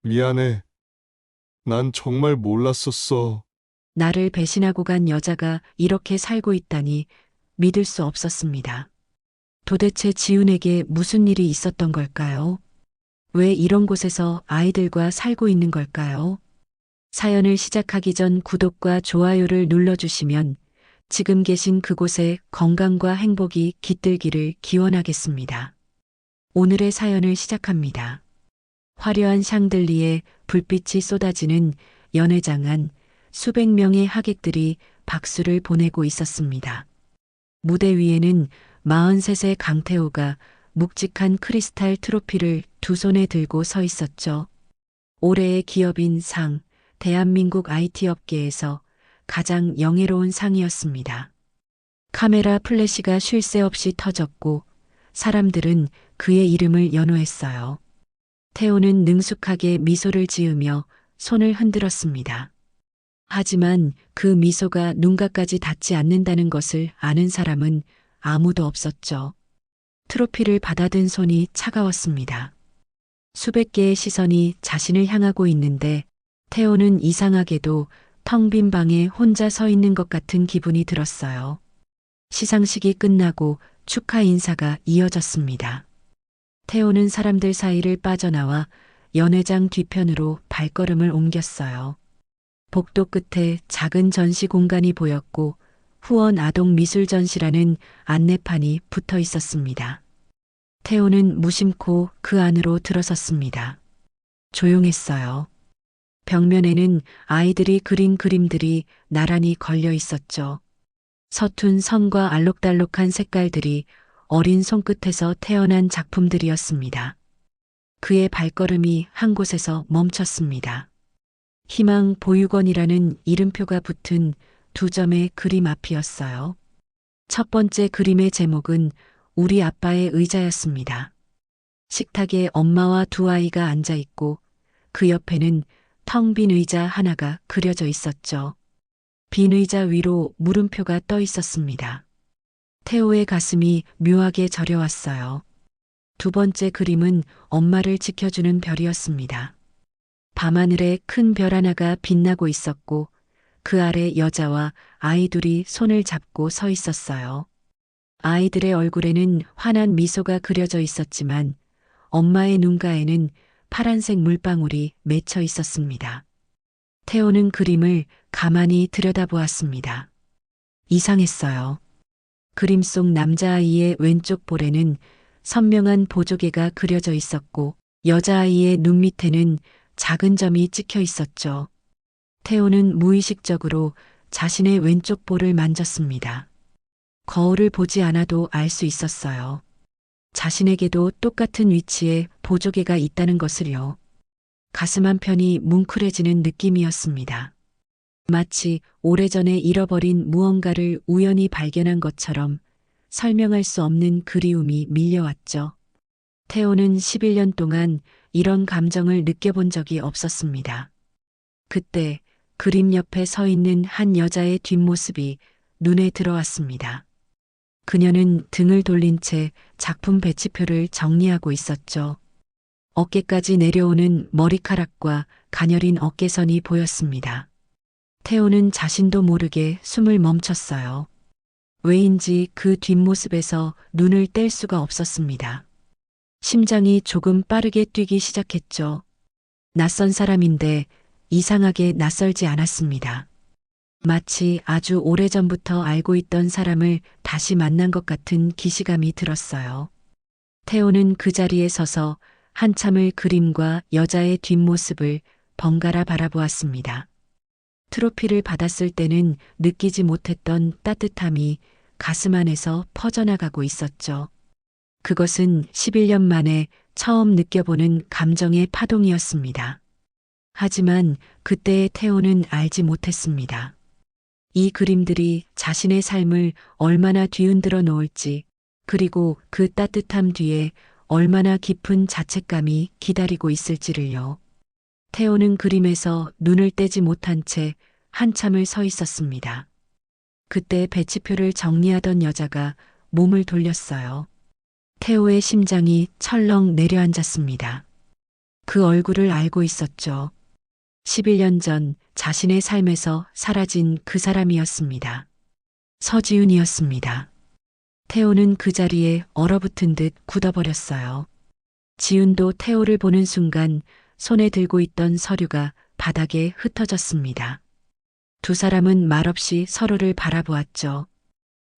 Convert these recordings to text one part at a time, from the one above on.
미안해. 난 정말 몰랐었어. 나를 배신하고 간 여자가 이렇게 살고 있다니 믿을 수 없었습니다. 도대체 지훈에게 무슨 일이 있었던 걸까요? 왜 이런 곳에서 아이들과 살고 있는 걸까요? 사연을 시작하기 전 구독과 좋아요를 눌러주시면 지금 계신 그곳에 건강과 행복이 깃들기를 기원하겠습니다. 오늘의 사연을 시작합니다. 화려한 샹들리에 불빛이 쏟아지는 연회장 안 수백 명의 하객들이 박수를 보내고 있었습니다. 무대 위에는 43세 강태호가 묵직한 크리스탈 트로피를 두 손에 들고 서 있었죠. 올해의 기업인 상, 대한민국 IT 업계에서 가장 영예로운 상이었습니다. 카메라 플래시가 쉴 새 없이 터졌고 사람들은 그의 이름을 연호했어요. 태호는 능숙하게 미소를 지으며 손을 흔들었습니다. 하지만 그 미소가 눈가까지 닿지 않는다는 것을 아는 사람은 아무도 없었죠. 트로피를 받아든 손이 차가웠습니다. 수백 개의 시선이 자신을 향하고 있는데 태호는 이상하게도 텅 빈 방에 혼자 서 있는 것 같은 기분이 들었어요. 시상식이 끝나고 축하 인사가 이어졌습니다. 태호는 사람들 사이를 빠져나와 연회장 뒤편으로 발걸음을 옮겼어요. 복도 끝에 작은 전시 공간이 보였고 후원 아동 미술 전시라는 안내판이 붙어 있었습니다. 태호는 무심코 그 안으로 들어섰습니다. 조용했어요. 벽면에는 아이들이 그린 그림들이 나란히 걸려 있었죠. 서툰 선과 알록달록한 색깔들이 어린 손끝에서 태어난 작품들이었습니다. 그의 발걸음이 한 곳에서 멈췄습니다. 희망 보육원이라는 이름표가 붙은 두 점의 그림 앞이었어요. 첫 번째 그림의 제목은 우리 아빠의 의자였습니다. 식탁에 엄마와 두 아이가 앉아 있고 그 옆에는 텅 빈 의자 하나가 그려져 있었죠. 빈 의자 위로 물음표가 떠 있었습니다. 태호의 가슴이 묘하게 저려왔어요. 두 번째 그림은 엄마를 지켜주는 별이었습니다. 밤하늘에 큰 별 하나가 빛나고 있었고 그 아래 여자와 아이 둘이 손을 잡고 서 있었어요. 아이들의 얼굴에는 환한 미소가 그려져 있었지만 엄마의 눈가에는 파란색 물방울이 맺혀 있었습니다. 태호는 그림을 가만히 들여다보았습니다. 이상했어요. 그림 속 남자아이의 왼쪽 볼에는 선명한 보조개가 그려져 있었고 여자아이의 눈 밑에는 작은 점이 찍혀 있었죠. 태호는 무의식적으로 자신의 왼쪽 볼을 만졌습니다. 거울을 보지 않아도 알 수 있었어요. 자신에게도 똑같은 위치에 보조개가 있다는 것을요. 가슴 한편이 뭉클해지는 느낌이었습니다. 마치 오래전에 잃어버린 무언가를 우연히 발견한 것처럼 설명할 수 없는 그리움이 밀려왔죠. 태호는 11년 동안 이런 감정을 느껴본 적이 없었습니다. 그때 그림 옆에 서 있는 한 여자의 뒷모습이 눈에 들어왔습니다. 그녀는 등을 돌린 채 작품 배치표를 정리하고 있었죠. 어깨까지 내려오는 머리카락과 가녀린 어깨선이 보였습니다. 태호는 자신도 모르게 숨을 멈췄어요. 왜인지 그 뒷모습에서 눈을 뗄 수가 없었습니다. 심장이 조금 빠르게 뛰기 시작했죠. 낯선 사람인데 이상하게 낯설지 않았습니다. 마치 아주 오래전부터 알고 있던 사람을 다시 만난 것 같은 기시감이 들었어요. 태호는 그 자리에 서서 한참을 그림과 여자의 뒷모습을 번갈아 바라보았습니다. 트로피를 받았을 때는 느끼지 못했던 따뜻함이 가슴 안에서 퍼져나가고 있었죠. 그것은 11년 만에 처음 느껴보는 감정의 파동이었습니다. 하지만 그때의 태호는 알지 못했습니다. 이 그림들이 자신의 삶을 얼마나 뒤흔들어 놓을지, 그리고 그 따뜻함 뒤에 얼마나 깊은 자책감이 기다리고 있을지를요. 태호는 그림에서 눈을 떼지 못한 채 한참을 서 있었습니다. 그때 배치표를 정리하던 여자가 몸을 돌렸어요. 태호의 심장이 철렁 내려앉았습니다. 그 얼굴을 알고 있었죠. 11년 전 자신의 삶에서 사라진 그 사람이었습니다. 서지훈이었습니다. 태호는 그 자리에 얼어붙은 듯 굳어버렸어요. 지훈도 태호를 보는 순간 손에 들고 있던 서류가 바닥에 흩어졌습니다. 두 사람은 말없이 서로를 바라보았죠.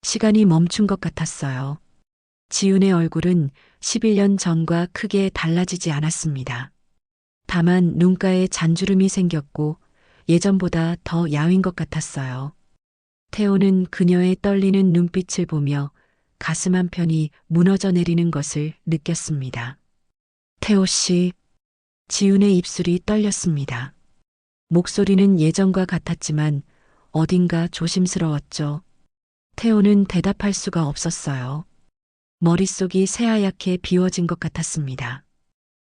시간이 멈춘 것 같았어요. 지훈의 얼굴은 11년 전과 크게 달라지지 않았습니다. 다만 눈가에 잔주름이 생겼고 예전보다 더 야윈 것 같았어요. 태호는 그녀의 떨리는 눈빛을 보며 가슴 한편이 무너져 내리는 것을 느꼈습니다. 태호 씨, 지훈의 입술이 떨렸습니다. 목소리는 예전과 같았지만 어딘가 조심스러웠죠. 태호는 대답할 수가 없었어요. 머릿속이 새하얗게 비워진 것 같았습니다.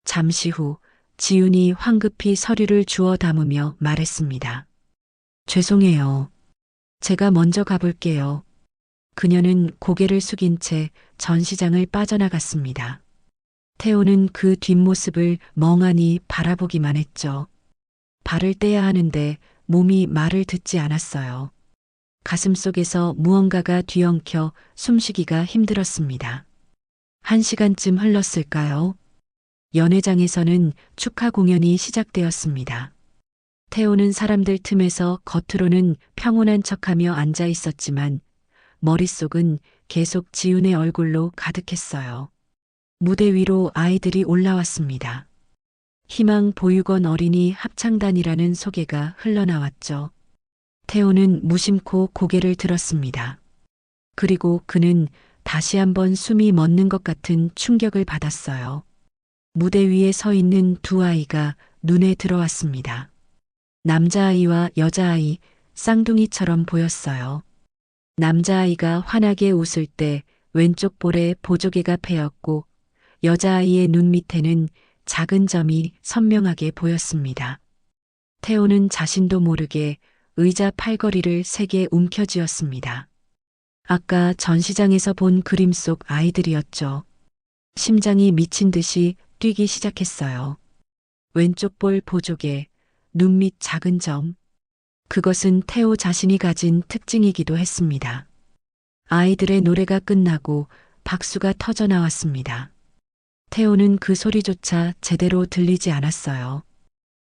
잠시 후 지훈이 황급히 서류를 주워 담으며 말했습니다. 죄송해요. 제가 먼저 가볼게요. 그녀는 고개를 숙인 채 전시장을 빠져나갔습니다. 태호는 그 뒷모습을 멍하니 바라보기만 했죠. 발을 떼야 하는데 몸이 말을 듣지 않았어요. 가슴 속에서 무언가가 뒤엉켜 숨쉬기가 힘들었습니다. 1시간쯤 흘렀을까요? 연회장에서는 축하 공연이 시작되었습니다. 태호는 사람들 틈에서 겉으로는 평온한 척하며 앉아 있었지만 머릿속은 계속 지훈의 얼굴로 가득했어요. 무대 위로 아이들이 올라왔습니다. 희망 보육원 어린이 합창단이라는 소개가 흘러나왔죠. 태호는 무심코 고개를 들었습니다. 그리고 그는 다시 한번 숨이 멎는 것 같은 충격을 받았어요. 무대 위에 서 있는 두 아이가 눈에 들어왔습니다. 남자아이와 여자아이, 쌍둥이처럼 보였어요. 남자아이가 환하게 웃을 때 왼쪽 볼에 보조개가 패였고 여자아이의 눈 밑에는 작은 점이 선명하게 보였습니다. 태호는 자신도 모르게 의자 팔걸이를 3개 움켜쥐었습니다. 아까 전시장에서 본 그림 속 아이들이었죠. 심장이 미친 듯이 뛰기 시작했어요. 왼쪽 볼 보조개, 눈 밑 작은 점. 그것은 태호 자신이 가진 특징이기도 했습니다. 아이들의 노래가 끝나고 박수가 터져 나왔습니다. 태호는 그 소리조차 제대로 들리지 않았어요.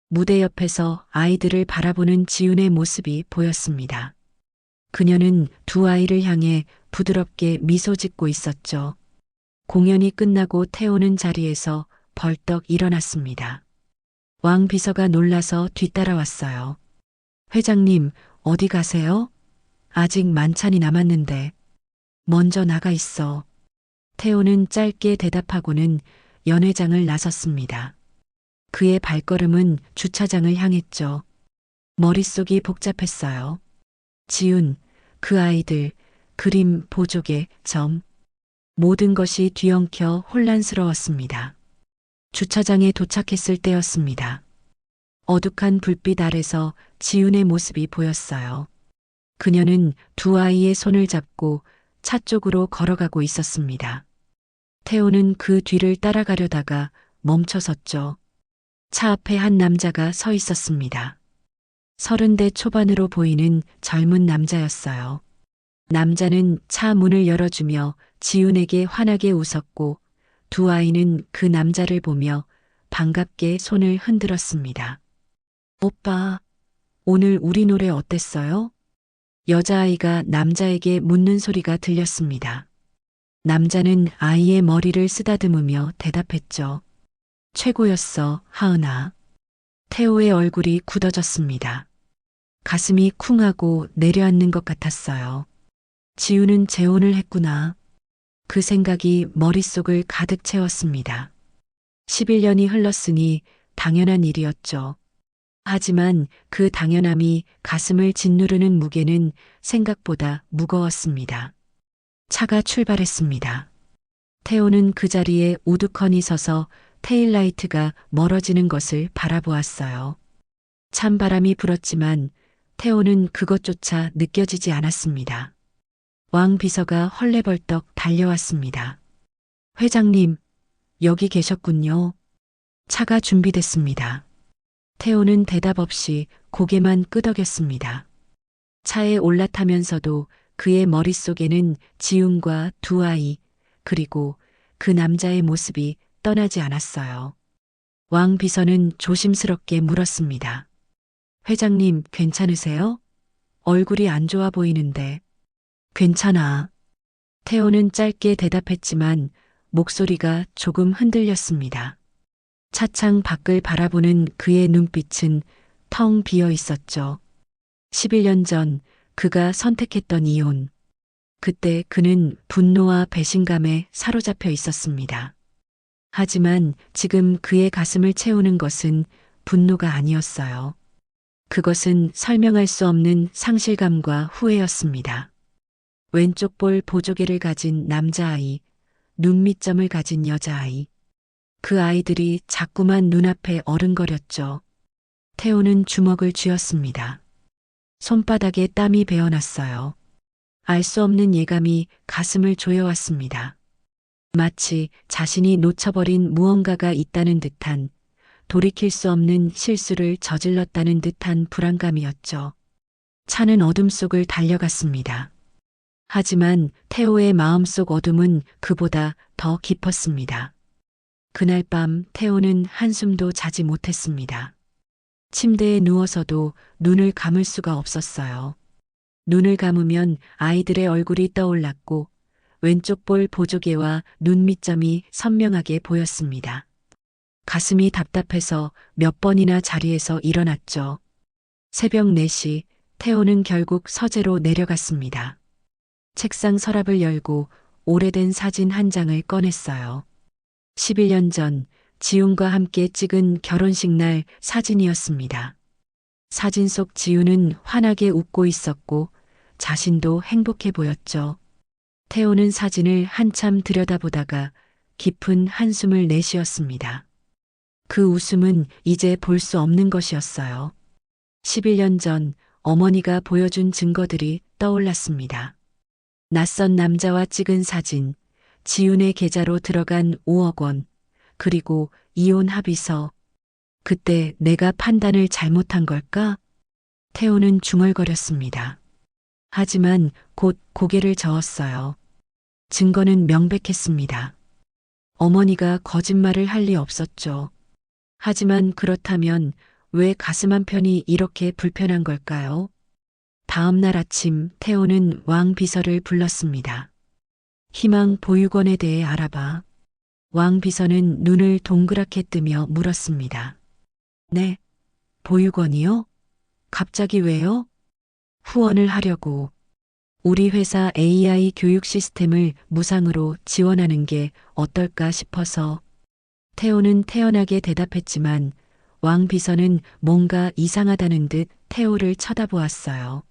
무대 옆에서 아이들을 바라보는 지훈의 모습이 보였습니다. 그녀는 두 아이를 향해 부드럽게 미소 짓고 있었죠. 공연이 끝나고 태호는 자리에서 벌떡 일어났습니다. 왕 비서가 놀라서 뒤따라왔어요. 회장님, 어디 가세요? 아직 만찬이 남았는데. 먼저 나가 있어. 태호는 짧게 대답하고는 연회장을 나섰습니다. 그의 발걸음은 주차장을 향했죠. 머릿속이 복잡했어요. 지훈, 그 아이들, 그림, 보조개, 점. 모든 것이 뒤엉켜 혼란스러웠습니다. 주차장에 도착했을 때였습니다. 어둑한 불빛 아래서 지훈의 모습이 보였어요. 그녀는 두 아이의 손을 잡고 차 쪽으로 걸어가고 있었습니다. 태호는 그 뒤를 따라가려다가 멈춰섰죠. 차 앞에 한 남자가 서 있었습니다. 30대 초반으로 보이는 젊은 남자였어요. 남자는 차 문을 열어주며 지훈에게 환하게 웃었고 두 아이는 그 남자를 보며 반갑게 손을 흔들었습니다. 오빠, 오늘 우리 노래 어땠어요? 여자아이가 남자에게 묻는 소리가 들렸습니다. 남자는 아이의 머리를 쓰다듬으며 대답했죠. 최고였어, 하은아. 태호의 얼굴이 굳어졌습니다. 가슴이 쿵하고 내려앉는 것 같았어요. 지훈은 재혼을 했구나. 그 생각이 머릿속을 가득 채웠습니다. 11년이 흘렀으니 당연한 일이었죠. 하지만 그 당연함이 가슴을 짓누르는 무게는 생각보다 무거웠습니다. 차가 출발했습니다. 태호는 그 자리에 우두커니 서서 테일라이트가 멀어지는 것을 바라보았어요. 찬바람이 불었지만 태호는 그것조차 느껴지지 않았습니다. 왕 비서가 헐레벌떡 달려왔습니다. 회장님, 여기 계셨군요. 차가 준비됐습니다. 태호는 대답 없이 고개만 끄덕였습니다. 차에 올라타면서도 그의 머릿속에는 지훈과 두 아이, 그리고 그 남자의 모습이 떠나지 않았어요. 왕 비서는 조심스럽게 물었습니다. 회장님, 괜찮으세요? 얼굴이 안 좋아 보이는데. 괜찮아. 태호는 짧게 대답했지만 목소리가 조금 흔들렸습니다. 차창 밖을 바라보는 그의 눈빛은 텅 비어 있었죠. 11년 전 그가 선택했던 이혼. 그때 그는 분노와 배신감에 사로잡혀 있었습니다. 하지만 지금 그의 가슴을 채우는 것은 분노가 아니었어요. 그것은 설명할 수 없는 상실감과 후회였습니다. 왼쪽 볼 보조개를 가진 남자아이, 눈밑점을 가진 여자아이. 그 아이들이 자꾸만 눈앞에 어른거렸죠. 태호는 주먹을 쥐었습니다. 손바닥에 땀이 배어났어요. 알 수 없는 예감이 가슴을 조여왔습니다. 마치 자신이 놓쳐버린 무언가가 있다는 듯한, 돌이킬 수 없는 실수를 저질렀다는 듯한 불안감이었죠. 차는 어둠 속을 달려갔습니다. 하지만 태호의 마음속 어둠은 그보다 더 깊었습니다. 그날 밤 태호는 한숨도 자지 못했습니다. 침대에 누워서도 눈을 감을 수가 없었어요. 눈을 감으면 아이들의 얼굴이 떠올랐고 왼쪽 볼 보조개와 눈 밑점이 선명하게 보였습니다. 가슴이 답답해서 몇 번이나 자리에서 일어났죠. 새벽 4시 태호는 결국 서재로 내려갔습니다. 책상 서랍을 열고 오래된 사진 한 장을 꺼냈어요. 11년 전 지훈과 함께 찍은 결혼식 날 사진이었습니다. 사진 속 지훈은 환하게 웃고 있었고 자신도 행복해 보였죠. 태호는 사진을 한참 들여다보다가 깊은 한숨을 내쉬었습니다. 그 웃음은 이제 볼 수 없는 것이었어요. 11년 전 어머니가 보여준 증거들이 떠올랐습니다. 낯선 남자와 찍은 사진, 지훈의 계좌로 들어간 5억 원, 그리고 이혼 합의서. 그때 내가 판단을 잘못한 걸까? 태호는 중얼거렸습니다. 하지만 곧 고개를 저었어요. 증거는 명백했습니다. 어머니가 거짓말을 할 리 없었죠. 하지만 그렇다면 왜 가슴 한편이 이렇게 불편한 걸까요? 다음 날 아침 태호는 왕 비서를 불렀습니다. 희망 보육원에 대해 알아봐. 왕 비서는 눈을 동그랗게 뜨며 물었습니다. 네, 보육원이요? 갑자기 왜요? 후원을 하려고. 우리 회사 AI 교육 시스템을 무상으로 지원하는 게 어떨까 싶어서. 태호는 태연하게 대답했지만 왕 비서는 뭔가 이상하다는 듯 태호를 쳐다보았어요.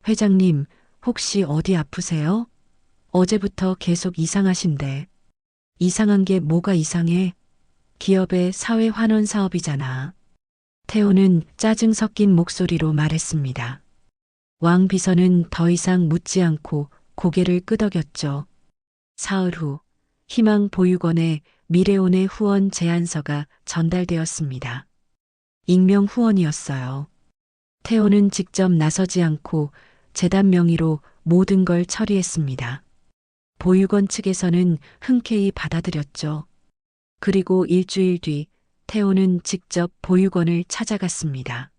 회장님, 혹시 어디 아프세요? 어제부터 계속 이상하신데. 이상한 게 뭐가 이상해? 기업의 사회 환원 사업이잖아. 태호는 짜증 섞인 목소리로 말했습니다. 왕 비서는 더 이상 묻지 않고 고개를 끄덕였죠. 사흘 후 희망 보육원에 미래온의 후원 제안서가 전달되었습니다. 익명 후원이었어요. 태호는 직접 나서지 않고 재단 명의로 모든 걸 처리했습니다. 보육원 측에서는 흔쾌히 받아들였죠. 그리고 일주일 뒤 태호는 직접 보육원을 찾아갔습니다.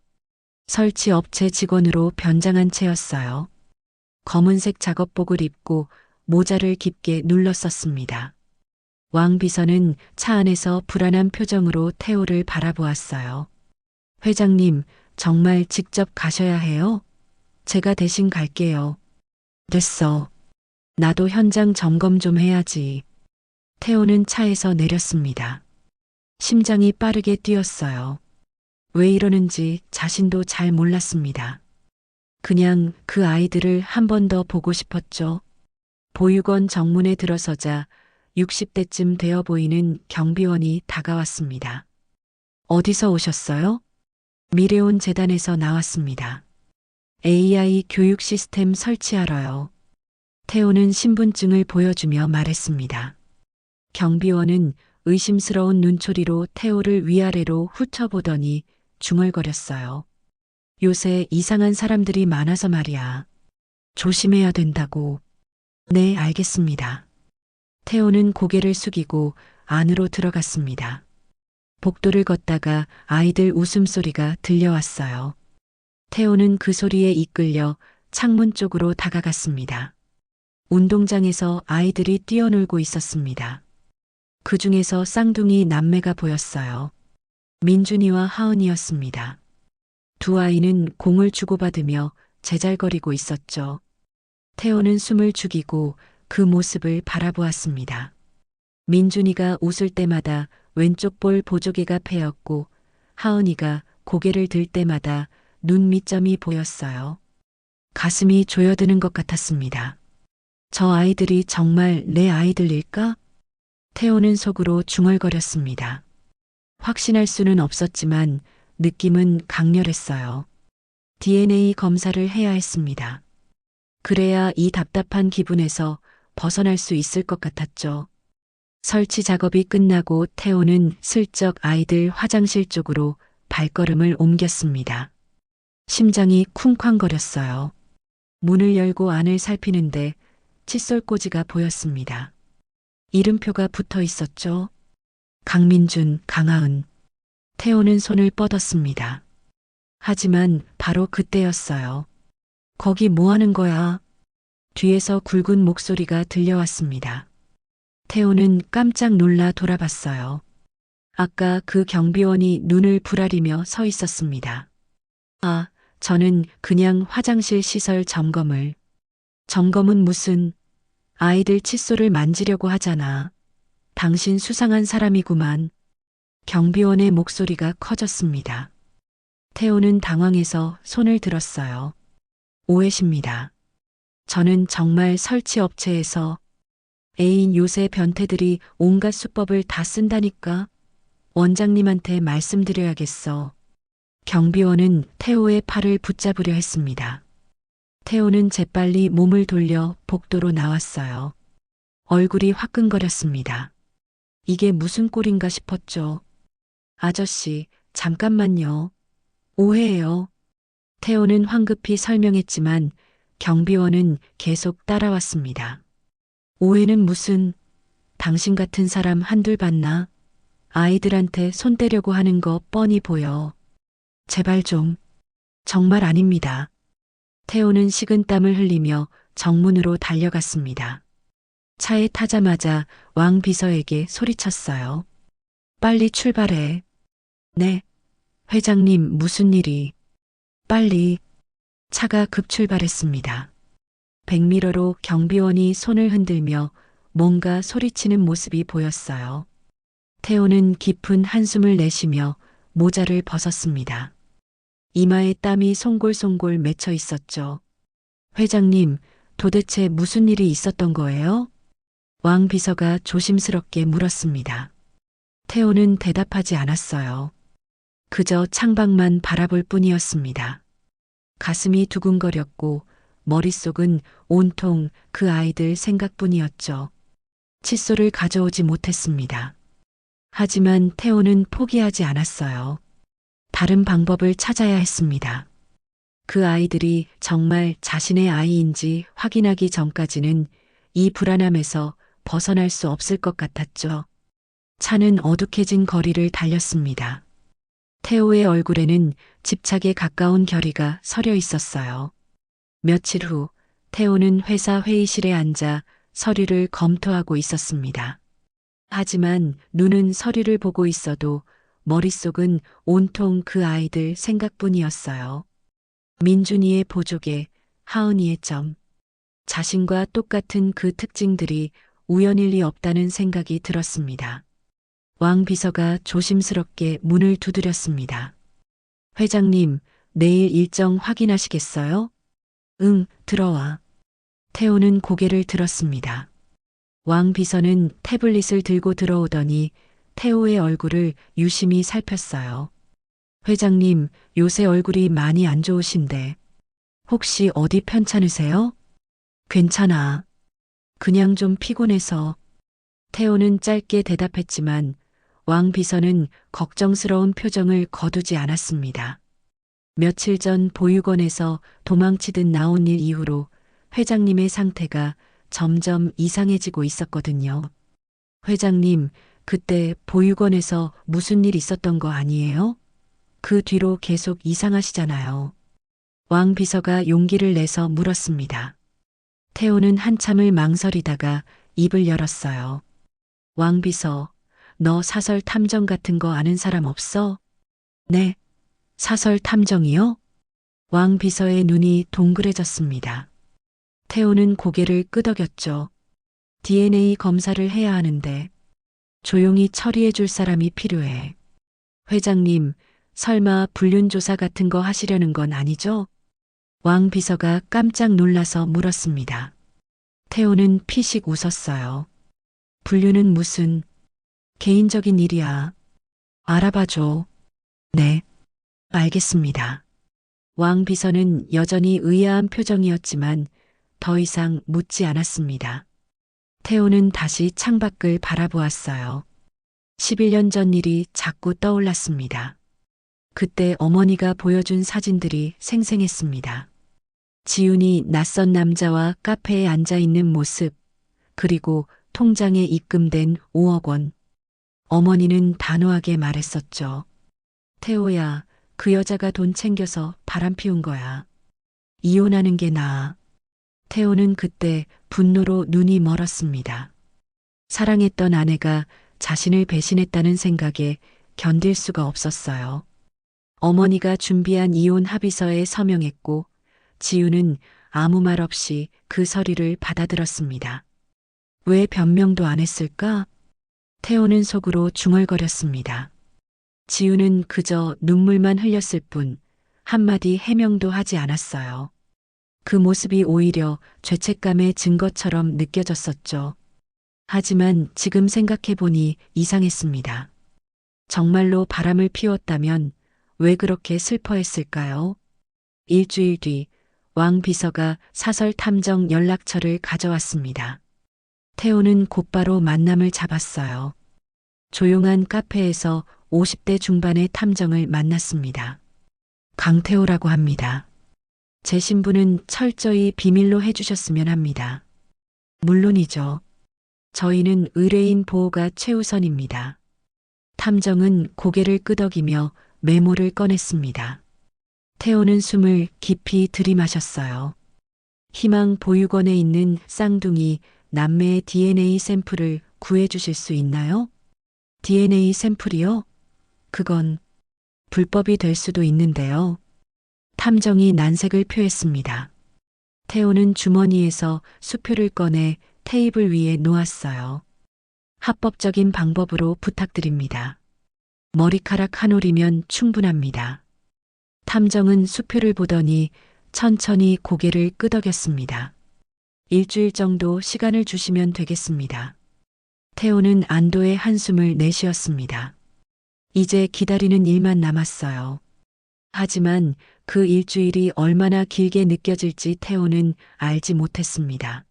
설치 업체 직원으로 변장한 채였어요. 검은색 작업복을 입고 모자를 깊게 눌렀었습니다. 왕 비서는 차 안에서 불안한 표정으로 태호를 바라보았어요. 회장님, 정말 직접 가셔야 해요? 제가 대신 갈게요. 됐어. 나도 현장 점검 좀 해야지. 태호는 차에서 내렸습니다. 심장이 빠르게 뛰었어요. 왜 이러는지 자신도 잘 몰랐습니다. 그냥 그 아이들을 한 번 더 보고 싶었죠. 보육원 정문에 들어서자 60대쯤 되어 보이는 경비원이 다가왔습니다. 어디서 오셨어요? 미래온 재단에서 나왔습니다. AI 교육 시스템 설치하러요. 태호는 신분증을 보여주며 말했습니다. 경비원은 의심스러운 눈초리로 태호를 위아래로 훑어보더니 중얼거렸어요. 요새 이상한 사람들이 많아서 말이야. 조심해야 된다고. 네, 알겠습니다. 태호는 고개를 숙이고 안으로 들어갔습니다. 복도를 걷다가 아이들 웃음소리가 들려왔어요. 태호는 그 소리에 이끌려 창문 쪽으로 다가갔습니다. 운동장에서 아이들이 뛰어놀고 있었습니다. 그 중에서 쌍둥이 남매가 보였어요. 민준이와 하은이였습니다. 두 아이는 공을 주고받으며 제잘거리고 있었죠. 태호는 숨을 죽이고 그 모습을 바라보았습니다. 민준이가 웃을 때마다 왼쪽 볼 보조개가 패였고 하은이가 고개를 들 때마다 눈 밑점이 보였어요. 가슴이 조여드는 것 같았습니다. 저 아이들이 정말 내 아이들일까? 태호는 속으로 중얼거렸습니다. 확신할 수는 없었지만 느낌은 강렬했어요. DNA 검사를 해야 했습니다. 그래야 이 답답한 기분에서 벗어날 수 있을 것 같았죠. 설치 작업이 끝나고 태호는 슬쩍 아이들 화장실 쪽으로 발걸음을 옮겼습니다. 심장이 쿵쾅거렸어요. 문을 열고 안을 살피는데 칫솔꽂이가 보였습니다. 이름표가 붙어 있었죠. 강민준, 강하은. 태호는 손을 뻗었습니다. 하지만 바로 그때였어요. 거기 뭐 하는 거야? 뒤에서 굵은 목소리가 들려왔습니다. 태호는 깜짝 놀라 돌아봤어요. 아까 그 경비원이 눈을 부라리며 서 있었습니다. 아, 저는 그냥 화장실 시설 점검을. 점검은 무슨, 아이들 칫솔을 만지려고 하잖아. 당신 수상한 사람이구만. 경비원의 목소리가 커졌습니다. 태호는 당황해서 손을 들었어요. 오해십니다. 저는 정말 설치업체에서 애인 요새 변태들이 온갖 수법을 다 쓴다니까. 원장님한테 말씀드려야겠어. 경비원은 태호의 팔을 붙잡으려 했습니다. 태호는 재빨리 몸을 돌려 복도로 나왔어요. 얼굴이 화끈거렸습니다. 이게 무슨 꼴인가 싶었죠. 아저씨, 잠깐만요. 오해예요. 태호는 황급히 설명했지만 경비원은 계속 따라왔습니다. 오해는 무슨, 당신 같은 사람 한둘 봤나? 아이들한테 손 떼려고 하는 거 뻔히 보여. 제발 좀. 정말 아닙니다. 태호는 식은땀을 흘리며 정문으로 달려갔습니다. 차에 타자마자 왕 비서에게 소리쳤어요. 빨리 출발해. 네. 회장님, 무슨 일이? 빨리. 차가 급출발했습니다. 백미러로 경비원이 손을 흔들며 뭔가 소리치는 모습이 보였어요. 태호는 깊은 한숨을 내쉬며 모자를 벗었습니다. 이마에 땀이 송골송골 맺혀 있었죠. 회장님, 도대체 무슨 일이 있었던 거예요? 왕 비서가 조심스럽게 물었습니다. 태호는 대답하지 않았어요. 그저 창밖만 바라볼 뿐이었습니다. 가슴이 두근거렸고 머릿속은 온통 그 아이들 생각뿐이었죠. 칫솔을 가져오지 못했습니다. 하지만 태호는 포기하지 않았어요. 다른 방법을 찾아야 했습니다. 그 아이들이 정말 자신의 아이인지 확인하기 전까지는 이 불안함에서 벗어날 수 없을 것 같았죠. 차는 어둑해진 거리를 달렸습니다. 태호의 얼굴에는 집착에 가까운 결의가 서려 있었어요. 며칠 후 태호는 회사 회의실에 앉아 서류를 검토하고 있었습니다. 하지만 눈은 서류를 보고 있어도 머릿속은 온통 그 아이들 생각뿐이었어요. 민준이의 보조개, 하은이의 점. 자신과 똑같은 그 특징들이 우연일 리 없다는 생각이 들었습니다. 왕 비서가 조심스럽게 문을 두드렸습니다. 회장님, 내일 일정 확인하시겠어요? 응, 들어와. 태호는 고개를 들었습니다. 왕 비서는 태블릿을 들고 들어오더니 태호의 얼굴을 유심히 살폈어요. 회장님, 요새 얼굴이 많이 안 좋으신데 혹시 어디 편찮으세요? 괜찮아. 그냥 좀 피곤해서. 태호는 짧게 대답했지만 왕 비서는 걱정스러운 표정을 거두지 않았습니다. 며칠 전 보육원에서 도망치듯 나온 일 이후로 회장님의 상태가 점점 이상해지고 있었거든요. 회장님, 그때 보육원에서 무슨 일 있었던 거 아니에요? 그 뒤로 계속 이상하시잖아요. 왕 비서가 용기를 내서 물었습니다. 태호는 한참을 망설이다가 입을 열었어요. 왕 비서, 너 사설 탐정 같은 거 아는 사람 없어? 네. 사설 탐정이요? 왕 비서의 눈이 동그래졌습니다. 태호는 고개를 끄덕였죠. DNA 검사를 해야 하는데 조용히 처리해 줄 사람이 필요해. 회장님, 설마 불륜조사 같은 거 하시려는 건 아니죠? 왕 비서가 깜짝 놀라서 물었습니다. 태호는 피식 웃었어요. 불륜은 무슨 개인적인 일이야. 알아봐줘. 네, 알겠습니다. 왕 비서는 여전히 의아한 표정이었지만 더 이상 묻지 않았습니다. 태호는 다시 창밖을 바라보았어요. 11년 전 일이 자꾸 떠올랐습니다. 그때 어머니가 보여준 사진들이 생생했습니다. 지훈이 낯선 남자와 카페에 앉아 있는 모습, 그리고 통장에 입금된 5억 원. 어머니는 단호하게 말했었죠. 태호야, 그 여자가 돈 챙겨서 바람 피운 거야. 이혼하는 게 나아. 태호는 그때 분노로 눈이 멀었습니다. 사랑했던 아내가 자신을 배신했다는 생각에 견딜 수가 없었어요. 어머니가 준비한 이혼 합의서에 서명했고 지우는 아무 말 없이 그 서류를 받아들었습니다. 왜 변명도 안 했을까? 태호는 속으로 중얼거렸습니다. 지우는 그저 눈물만 흘렸을 뿐 한마디 해명도 하지 않았어요. 그 모습이 오히려 죄책감의 증거처럼 느껴졌었죠. 하지만 지금 생각해보니 이상했습니다. 정말로 바람을 피웠다면 왜 그렇게 슬퍼했을까요? 일주일 뒤 왕 비서가 사설 탐정 연락처를 가져왔습니다. 태호는 곧바로 만남을 잡았어요. 조용한 카페에서 50대 중반의 탐정을 만났습니다. 강태호라고 합니다. 제 신분은 철저히 비밀로 해주셨으면 합니다. 물론이죠. 저희는 의뢰인 보호가 최우선입니다. 탐정은 고개를 끄덕이며 메모를 꺼냈습니다. 태호는 숨을 깊이 들이마셨어요. 희망 보육원에 있는 쌍둥이 남매의 DNA 샘플을 구해주실 수 있나요? DNA 샘플이요? 그건 불법이 될 수도 있는데요. 탐정이 난색을 표했습니다. 태호는 주머니에서 수표를 꺼내 테이블 위에 놓았어요. 합법적인 방법으로 부탁드립니다. 머리카락 한 올이면 충분합니다. 탐정은 수표를 보더니 천천히 고개를 끄덕였습니다. 일주일 정도 시간을 주시면 되겠습니다. 태호는 안도의 한숨을 내쉬었습니다. 이제 기다리는 일만 남았어요. 하지만 그 일주일이 얼마나 길게 느껴질지 태호는 알지 못했습니다.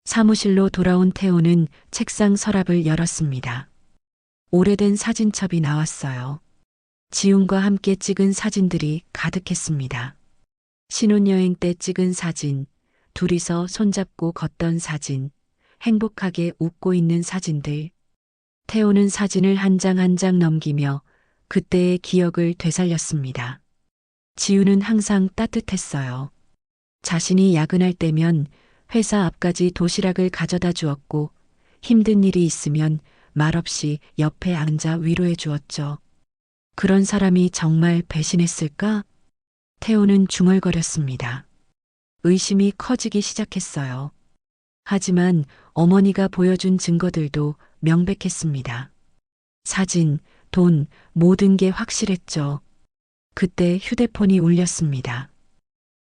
사무실로 돌아온 태호는 책상 서랍을 열었습니다. 오래된 사진첩이 나왔어요. 지훈과 함께 찍은 사진들이 가득했습니다. 신혼여행 때 찍은 사진, 둘이서 손잡고 걷던 사진, 행복하게 웃고 있는 사진들. 태호는 사진을 한 장 한 장 넘기며 그때의 기억을 되살렸습니다. 지우는 항상 따뜻했어요. 자신이 야근할 때면 회사 앞까지 도시락을 가져다 주었고 힘든 일이 있으면 말없이 옆에 앉아 위로해 주었죠. 그런 사람이 정말 배신했을까? 태호는 중얼거렸습니다. 의심이 커지기 시작했어요. 하지만 어머니가 보여준 증거들도 명백했습니다. 사진, 돈, 모든 게 확실했죠. 그때 휴대폰이 울렸습니다.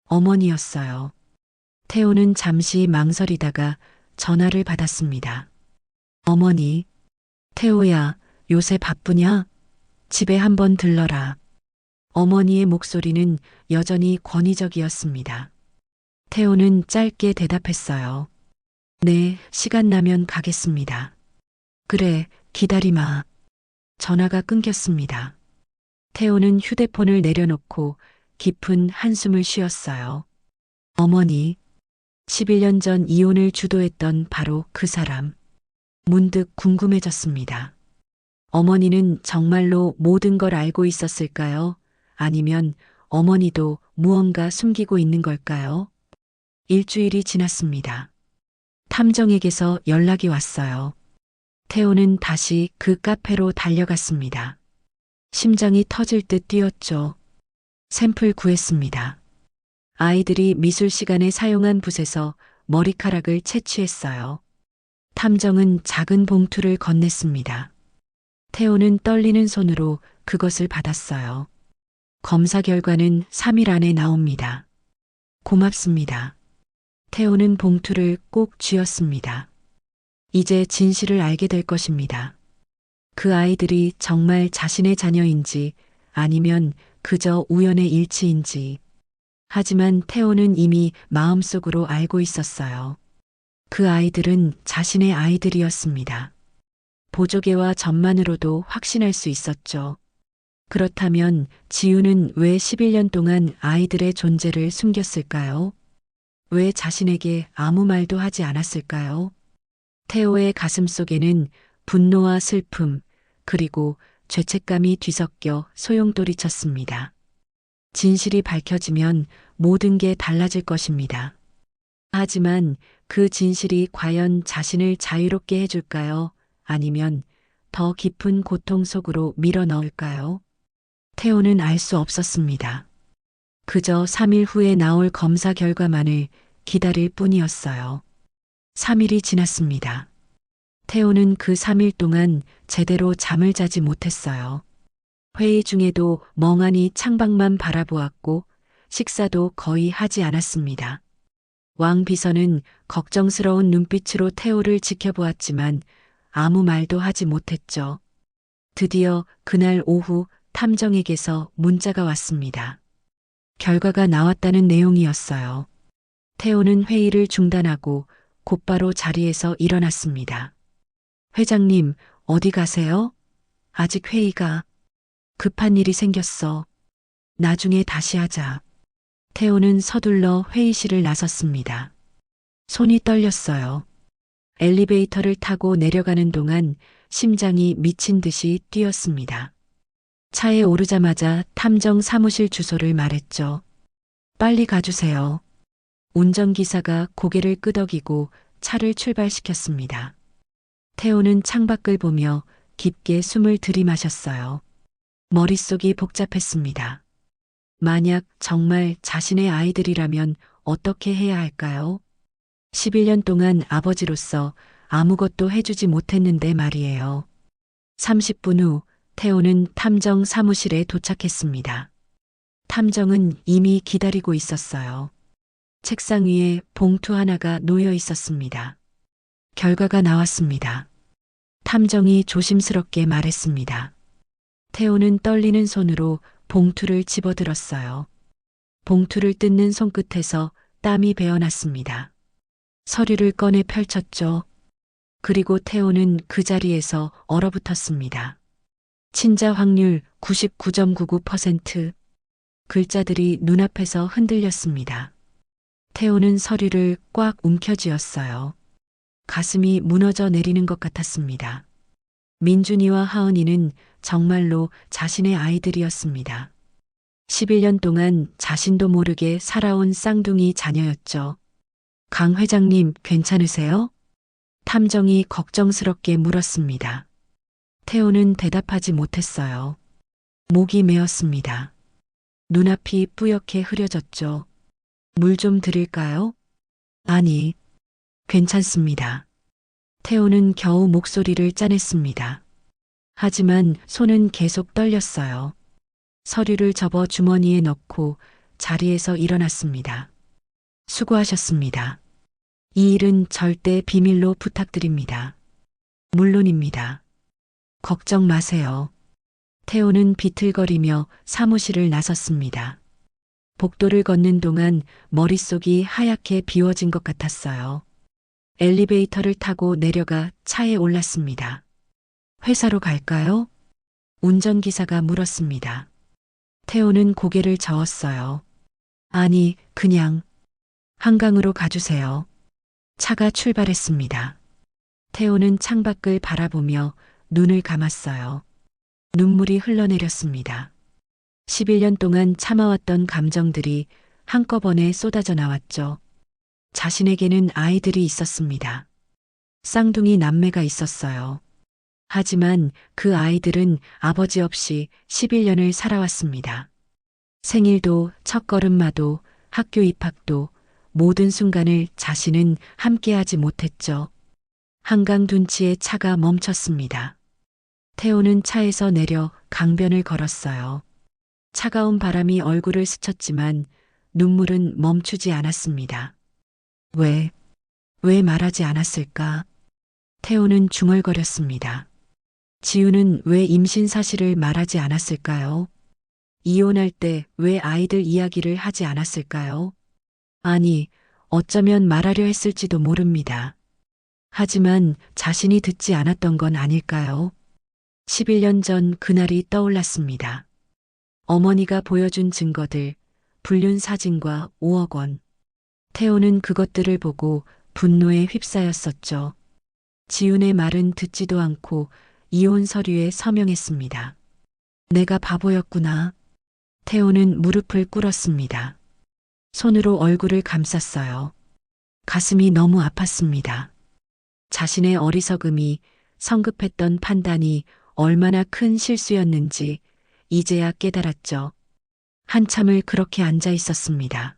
어머니였어요. 태호는 잠시 망설이다가 전화를 받았습니다. 어머니, 태호야, 요새 바쁘냐? 집에 한번 들러라. 어머니의 목소리는 여전히 권위적이었습니다. 태호는 짧게 대답했어요. 네, 시간 나면 가겠습니다. 그래, 기다리마. 전화가 끊겼습니다. 태호는 휴대폰을 내려놓고 깊은 한숨을 쉬었어요. 어머니, 11년 전 이혼을 주도했던 바로 그 사람. 문득 궁금해졌습니다. 어머니는 정말로 모든 걸 알고 있었을까요? 아니면 어머니도 무언가 숨기고 있는 걸까요? 일주일이 지났습니다. 탐정에게서 연락이 왔어요. 태호는 다시 그 카페로 달려갔습니다. 심장이 터질 듯 뛰었죠. 샘플 구했습니다. 아이들이 미술 시간에 사용한 붓에서 머리카락을 채취했어요. 탐정은 작은 봉투를 건넸습니다. 태호는 떨리는 손으로 그것을 받았어요. 검사 결과는 3일 안에 나옵니다. 고맙습니다. 태호는 봉투를 꼭 쥐었습니다. 이제 진실을 알게 될 것입니다. 그 아이들이 정말 자신의 자녀인지 아니면 그저 우연의 일치인지. 하지만 태호는 이미 마음속으로 알고 있었어요. 그 아이들은 자신의 아이들이었습니다. 보조개와 젖만으로도 확신할 수 있었죠. 그렇다면 지우는 왜 11년 동안 아이들의 존재를 숨겼을까요? 왜 자신에게 아무 말도 하지 않았을까요? 태호의 가슴 속에는 분노와 슬픔, 그리고 죄책감이 뒤섞여 소용돌이쳤습니다. 진실이 밝혀지면 모든 게 달라질 것입니다. 하지만 그 진실이 과연 자신을 자유롭게 해줄까요? 아니면 더 깊은 고통 속으로 밀어 넣을까요? 태호는 알 수 없었습니다. 그저 3일 후에 나올 검사 결과만을 기다릴 뿐이었어요. 3일이 지났습니다. 태호는 그 3일 동안 제대로 잠을 자지 못했어요. 회의 중에도 멍하니 창밖만 바라보았고 식사도 거의 하지 않았습니다. 왕 비서는 걱정스러운 눈빛으로 태호를 지켜보았지만 아무 말도 하지 못했죠. 드디어 그날 오후 탐정에게서 문자가 왔습니다. 결과가 나왔다는 내용이었어요. 태호는 회의를 중단하고 곧바로 자리에서 일어났습니다. 회장님, 어디 가세요? 아직 회의가 급한 일이 생겼어. 나중에 다시 하자. 태호는 서둘러 회의실을 나섰습니다. 손이 떨렸어요. 엘리베이터를 타고 내려가는 동안 심장이 미친 듯이 뛰었습니다. 차에 오르자마자 탐정 사무실 주소를 말했죠. 빨리 가주세요. 운전기사가 고개를 끄덕이고 차를 출발시켰습니다. 태호는 창밖을 보며 깊게 숨을 들이마셨어요. 머릿속이 복잡했습니다. 만약 정말 자신의 아이들이라면 어떻게 해야 할까요? 11년 동안 아버지로서 아무것도 해주지 못했는데 말이에요. 30분 후 태호는 탐정 사무실에 도착했습니다. 탐정은 이미 기다리고 있었어요. 책상 위에 봉투 하나가 놓여 있었습니다. 결과가 나왔습니다. 탐정이 조심스럽게 말했습니다. 태호는 떨리는 손으로 봉투를 집어들었어요. 봉투를 뜯는 손끝에서 땀이 배어났습니다. 서류를 꺼내 펼쳤죠. 그리고 태호는 그 자리에서 얼어붙었습니다. 친자 확률 99.99%. 글자들이 눈앞에서 흔들렸습니다. 태호는 서류를 꽉 움켜쥐었어요. 가슴이 무너져 내리는 것 같았습니다. 민준이와 하은이는 정말로 자신의 아이들이었습니다. 11년 동안 자신도 모르게 살아온 쌍둥이 자녀였죠. 강 회장님, 괜찮으세요? 탐정이 걱정스럽게 물었습니다. 태호는 대답하지 못했어요. 목이 메었습니다. 눈앞이 뿌옇게 흐려졌죠. 물 좀 드릴까요? 아니, 괜찮습니다. 태호는 겨우 목소리를 짜냈습니다. 하지만 손은 계속 떨렸어요. 서류를 접어 주머니에 넣고 자리에서 일어났습니다. 수고하셨습니다. 이 일은 절대 비밀로 부탁드립니다. 물론입니다. 걱정 마세요. 태호는 비틀거리며 사무실을 나섰습니다. 복도를 걷는 동안 머릿속이 하얗게 비워진 것 같았어요. 엘리베이터를 타고 내려가 차에 올랐습니다. 회사로 갈까요? 운전기사가 물었습니다. 태호는 고개를 저었어요. 아니, 그냥 한강으로 가주세요. 차가 출발했습니다. 태호는 창밖을 바라보며 눈을 감았어요. 눈물이 흘러내렸습니다. 11년 동안 참아왔던 감정들이 한꺼번에 쏟아져 나왔죠. 자신에게는 아이들이 있었습니다. 쌍둥이 남매가 있었어요. 하지만 그 아이들은 아버지 없이 11년을 살아왔습니다. 생일도, 첫걸음마도, 학교 입학도, 모든 순간을 자신은 함께하지 못했죠. 한강 둔치에 차가 멈췄습니다. 태호는 차에서 내려 강변을 걸었어요. 차가운 바람이 얼굴을 스쳤지만 눈물은 멈추지 않았습니다. 왜 말하지 않았을까? 태호는 중얼거렸습니다. 지우는 왜 임신 사실을 말하지 않았을까요? 이혼할 때 왜 아이들 이야기를 하지 않았을까요? 아니, 어쩌면 말하려 했을지도 모릅니다. 하지만 자신이 듣지 않았던 건 아닐까요? 11년 전 그날이 떠올랐습니다. 어머니가 보여준 증거들, 불륜 사진과 5억 원. 태호는 그것들을 보고 분노에 휩싸였었죠. 지훈의 말은 듣지도 않고 이혼 서류에 서명했습니다. 내가 바보였구나. 태호는 무릎을 꿇었습니다. 손으로 얼굴을 감쌌어요. 가슴이 너무 아팠습니다. 자신의 어리석음이, 성급했던 판단이 얼마나 큰 실수였는지 이제야 깨달았죠. 한참을 그렇게 앉아 있었습니다.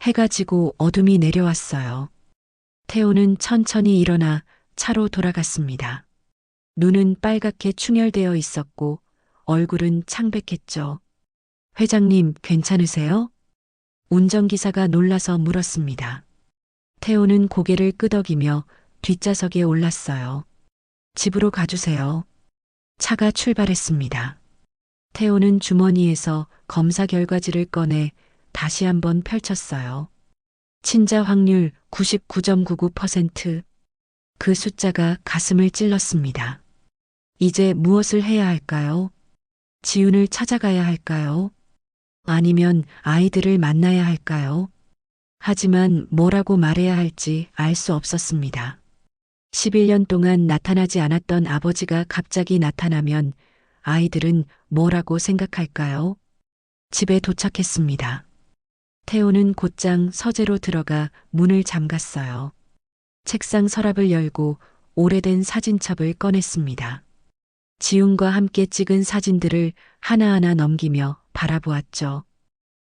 해가 지고 어둠이 내려왔어요. 태호는 천천히 일어나 차로 돌아갔습니다. 눈은 빨갛게 충혈되어 있었고 얼굴은 창백했죠. 회장님, 괜찮으세요? 운전기사가 놀라서 물었습니다. 태호는 고개를 끄덕이며 뒷좌석에 올랐어요. 집으로 가주세요. 차가 출발했습니다. 태호는 주머니에서 검사 결과지를 꺼내 다시 한번 펼쳤어요. 친자 확률 99.99%. 그 숫자가 가슴을 찔렀습니다. 이제 무엇을 해야 할까요? 지훈을 찾아가야 할까요? 아니면 아이들을 만나야 할까요? 하지만 뭐라고 말해야 할지 알 수 없었습니다. 11년 동안 나타나지 않았던 아버지가 갑자기 나타나면 아이들은 뭐라고 생각할까요? 집에 도착했습니다. 태호는 곧장 서재로 들어가 문을 잠갔어요. 책상 서랍을 열고 오래된 사진첩을 꺼냈습니다. 지훈과 함께 찍은 사진들을 하나하나 넘기며 바라보았죠.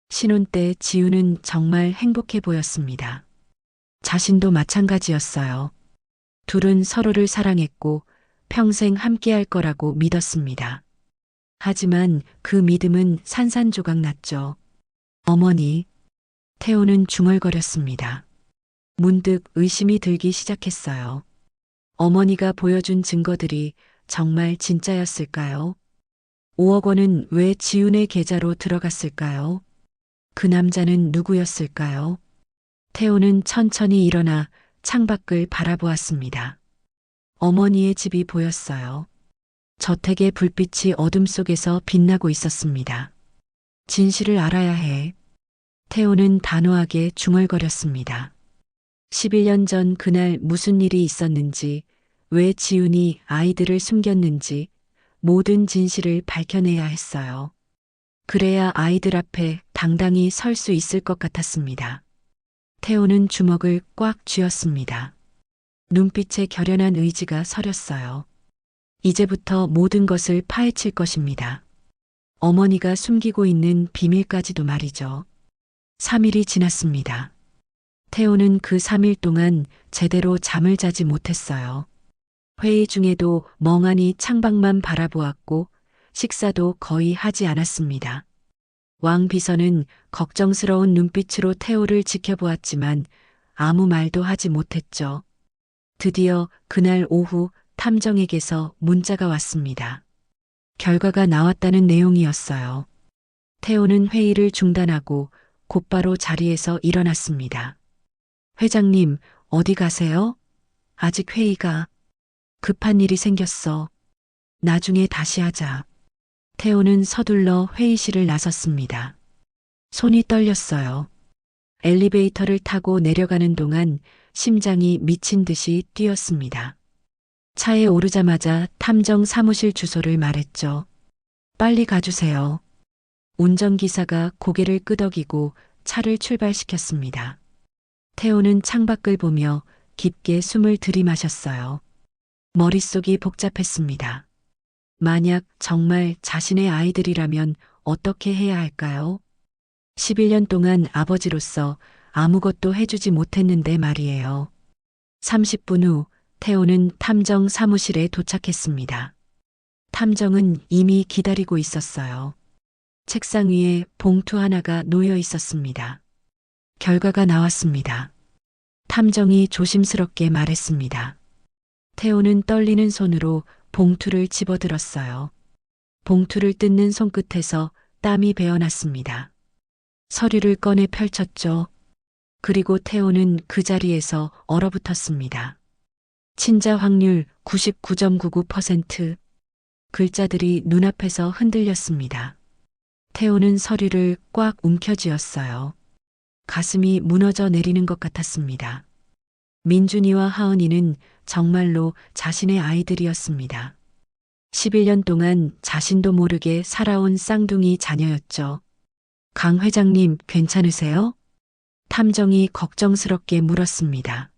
신혼 때 지훈은 정말 행복해 보였습니다. 자신도 마찬가지였어요. 둘은 서로를 사랑했고 평생 함께할 거라고 믿었습니다. 하지만 그 믿음은 산산조각 났죠. 어머니, 태호는 중얼거렸습니다. 문득 의심이 들기 시작했어요. 어머니가 보여준 증거들이 정말 진짜였을까요? 5억 원은 왜 지훈의 계좌로 들어갔을까요? 그 남자는 누구였을까요? 태호는 천천히 일어나 창밖을 바라보았습니다. 어머니의 집이 보였어요. 저택의 불빛이 어둠 속에서 빛나고 있었습니다. 진실을 알아야 해. 태호는 단호하게 중얼거렸습니다. 11년 전 그날 무슨 일이 있었는지, 왜 지훈이 아이들을 숨겼는지 모든 진실을 밝혀내야 했어요. 그래야 아이들 앞에 당당히 설 수 있을 것 같았습니다. 태호는 주먹을 꽉 쥐었습니다. 눈빛에 결연한 의지가 서렸어요. 이제부터 모든 것을 파헤칠 것입니다. 어머니가 숨기고 있는 비밀까지도 말이죠. 3일이 지났습니다. 태호는 그 3일 동안 제대로 잠을 자지 못했어요. 회의 중에도 멍하니 창밖만 바라보았고 식사도 거의 하지 않았습니다. 왕 비서는 걱정스러운 눈빛으로 태호를 지켜보았지만 아무 말도 하지 못했죠. 드디어 그날 오후 탐정에게서 문자가 왔습니다. 결과가 나왔다는 내용이었어요. 태호는 회의를 중단하고 곧바로 자리에서 일어났습니다. 회장님, 어디 가세요? 아직 회의가. 급한 일이 생겼어. 나중에 다시 하자. 태호는 서둘러 회의실을 나섰습니다. 손이 떨렸어요. 엘리베이터를 타고 내려가는 동안 심장이 미친 듯이 뛰었습니다. 차에 오르자마자 탐정 사무실 주소를 말했죠. 빨리 가주세요. 운전기사가 고개를 끄덕이고 차를 출발시켰습니다. 태호는 창밖을 보며 깊게 숨을 들이마셨어요. 머릿속이 복잡했습니다. 만약 정말 자신의 아이들이라면 어떻게 해야 할까요? 11년 동안 아버지로서 아무것도 해주지 못했는데 말이에요. 30분 후 태호는 탐정 사무실에 도착했습니다. 탐정은 이미 기다리고 있었어요. 책상 위에 봉투 하나가 놓여 있었습니다. 결과가 나왔습니다. 탐정이 조심스럽게 말했습니다. 태호는 떨리는 손으로 봉투를 집어들었어요. 봉투를 뜯는 손끝에서 땀이 배어났습니다. 서류를 꺼내 펼쳤죠. 그리고 태호는 그 자리에서 얼어붙었습니다. 친자 확률 99.99%. 글자들이 눈앞에서 흔들렸습니다. 태호는 서류를 꽉 움켜쥐었어요. 가슴이 무너져 내리는 것 같았습니다. 민준이와 하은이는 정말로 자신의 아이들이었습니다. 11년 동안 자신도 모르게 살아온 쌍둥이 자녀였죠. 강 회장님 괜찮으세요? 탐정이 걱정스럽게 물었습니다.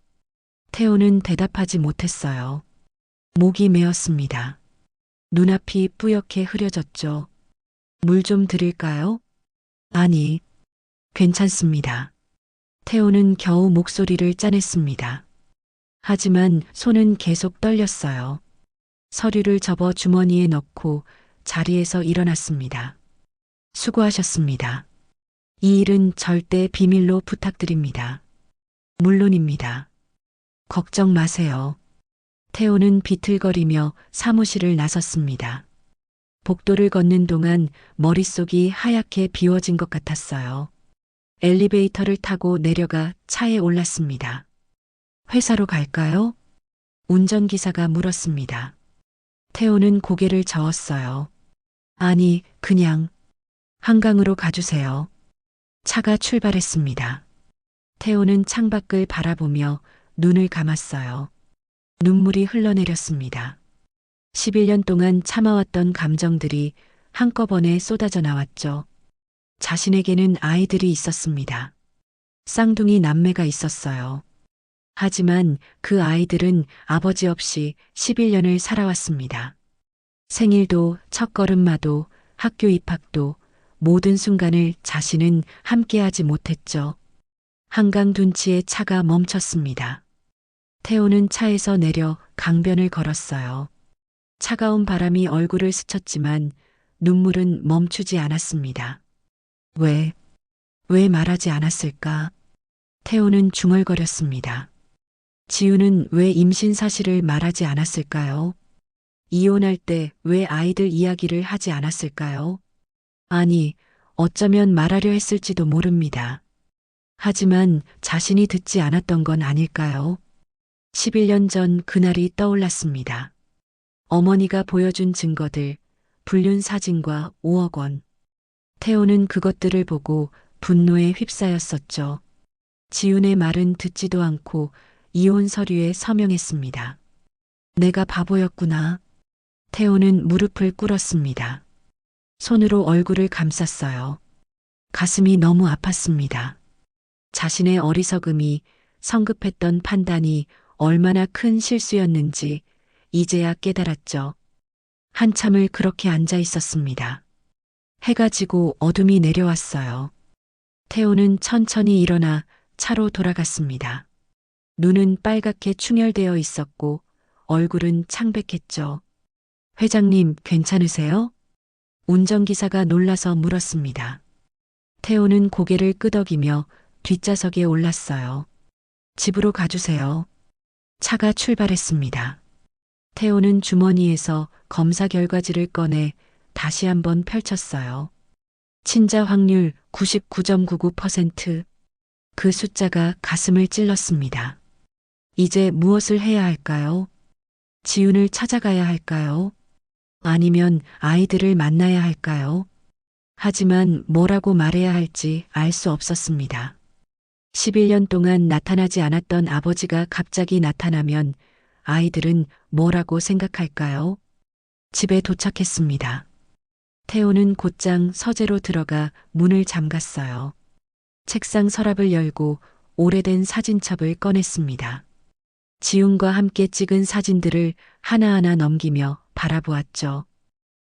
태호는 대답하지 못했어요. 목이 메었습니다. 눈앞이 뿌옇게 흐려졌죠. 물 좀 드릴까요? 아니, 괜찮습니다. 태호는 겨우 목소리를 짜냈습니다. 하지만 손은 계속 떨렸어요. 서류를 접어 주머니에 넣고 자리에서 일어났습니다. 수고하셨습니다. 이 일은 절대 비밀로 부탁드립니다. 물론입니다. 걱정 마세요. 태호는 비틀거리며 사무실을 나섰습니다. 복도를 걷는 동안 머릿속이 하얗게 비워진 것 같았어요. 엘리베이터를 타고 내려가 차에 올랐습니다. 회사로 갈까요? 운전기사가 물었습니다. 태호는 고개를 저었어요. 아니, 그냥 한강으로 가주세요. 차가 출발했습니다. 태호는 창밖을 바라보며 눈을 감았어요. 눈물이 흘러내렸습니다. 11년 동안 참아왔던 감정들이 한꺼번에 쏟아져 나왔죠. 자신에게는 아이들이 있었습니다. 쌍둥이 남매가 있었어요. 하지만 그 아이들은 아버지 없이 11년을 살아왔습니다. 생일도, 첫걸음마도, 학교 입학도, 모든 순간을 자신은 함께하지 못했죠. 한강 둔치에 차가 멈췄습니다. 태호는 차에서 내려 강변을 걸었어요. 차가운 바람이 얼굴을 스쳤지만 눈물은 멈추지 않았습니다. 왜 말하지 않았을까? 태호는 중얼거렸습니다. 지우는 왜 임신 사실을 말하지 않았을까요? 이혼할 때 왜 아이들 이야기를 하지 않았을까요? 아니, 어쩌면 말하려 했을지도 모릅니다. 하지만 자신이 듣지 않았던 건 아닐까요? 11년 전 그날이 떠올랐습니다. 어머니가 보여준 증거들, 불륜 사진과 5억 원. 태호는 그것들을 보고 분노에 휩싸였었죠. 지훈의 말은 듣지도 않고 이혼 서류에 서명했습니다. 내가 바보였구나. 태호는 무릎을 꿇었습니다. 손으로 얼굴을 감쌌어요. 가슴이 너무 아팠습니다. 자신의 어리석음이, 성급했던 판단이 얼마나 큰 실수였는지 이제야 깨달았죠. 한참을 그렇게 앉아 있었습니다. 해가 지고 어둠이 내려왔어요. 태호는 천천히 일어나 차로 돌아갔습니다. 눈은 빨갛게 충혈되어 있었고 얼굴은 창백했죠. 회장님 괜찮으세요? 운전기사가 놀라서 물었습니다. 태호는 고개를 끄덕이며 뒷좌석에 올랐어요. 집으로 가주세요. 차가 출발했습니다. 태호는 주머니에서 검사 결과지를 꺼내 다시 한번 펼쳤어요. 친자 확률 99.99%. 그 숫자가 가슴을 찔렀습니다. 이제 무엇을 해야 할까요? 지훈을 찾아가야 할까요? 아니면 아이들을 만나야 할까요? 하지만 뭐라고 말해야 할지 알 수 없었습니다. 11년 동안 나타나지 않았던 아버지가 갑자기 나타나면 아이들은 뭐라고 생각할까요? 집에 도착했습니다. 태호는 곧장 서재로 들어가 문을 잠갔어요. 책상 서랍을 열고 오래된 사진첩을 꺼냈습니다. 지훈과 함께 찍은 사진들을 하나하나 넘기며 바라보았죠.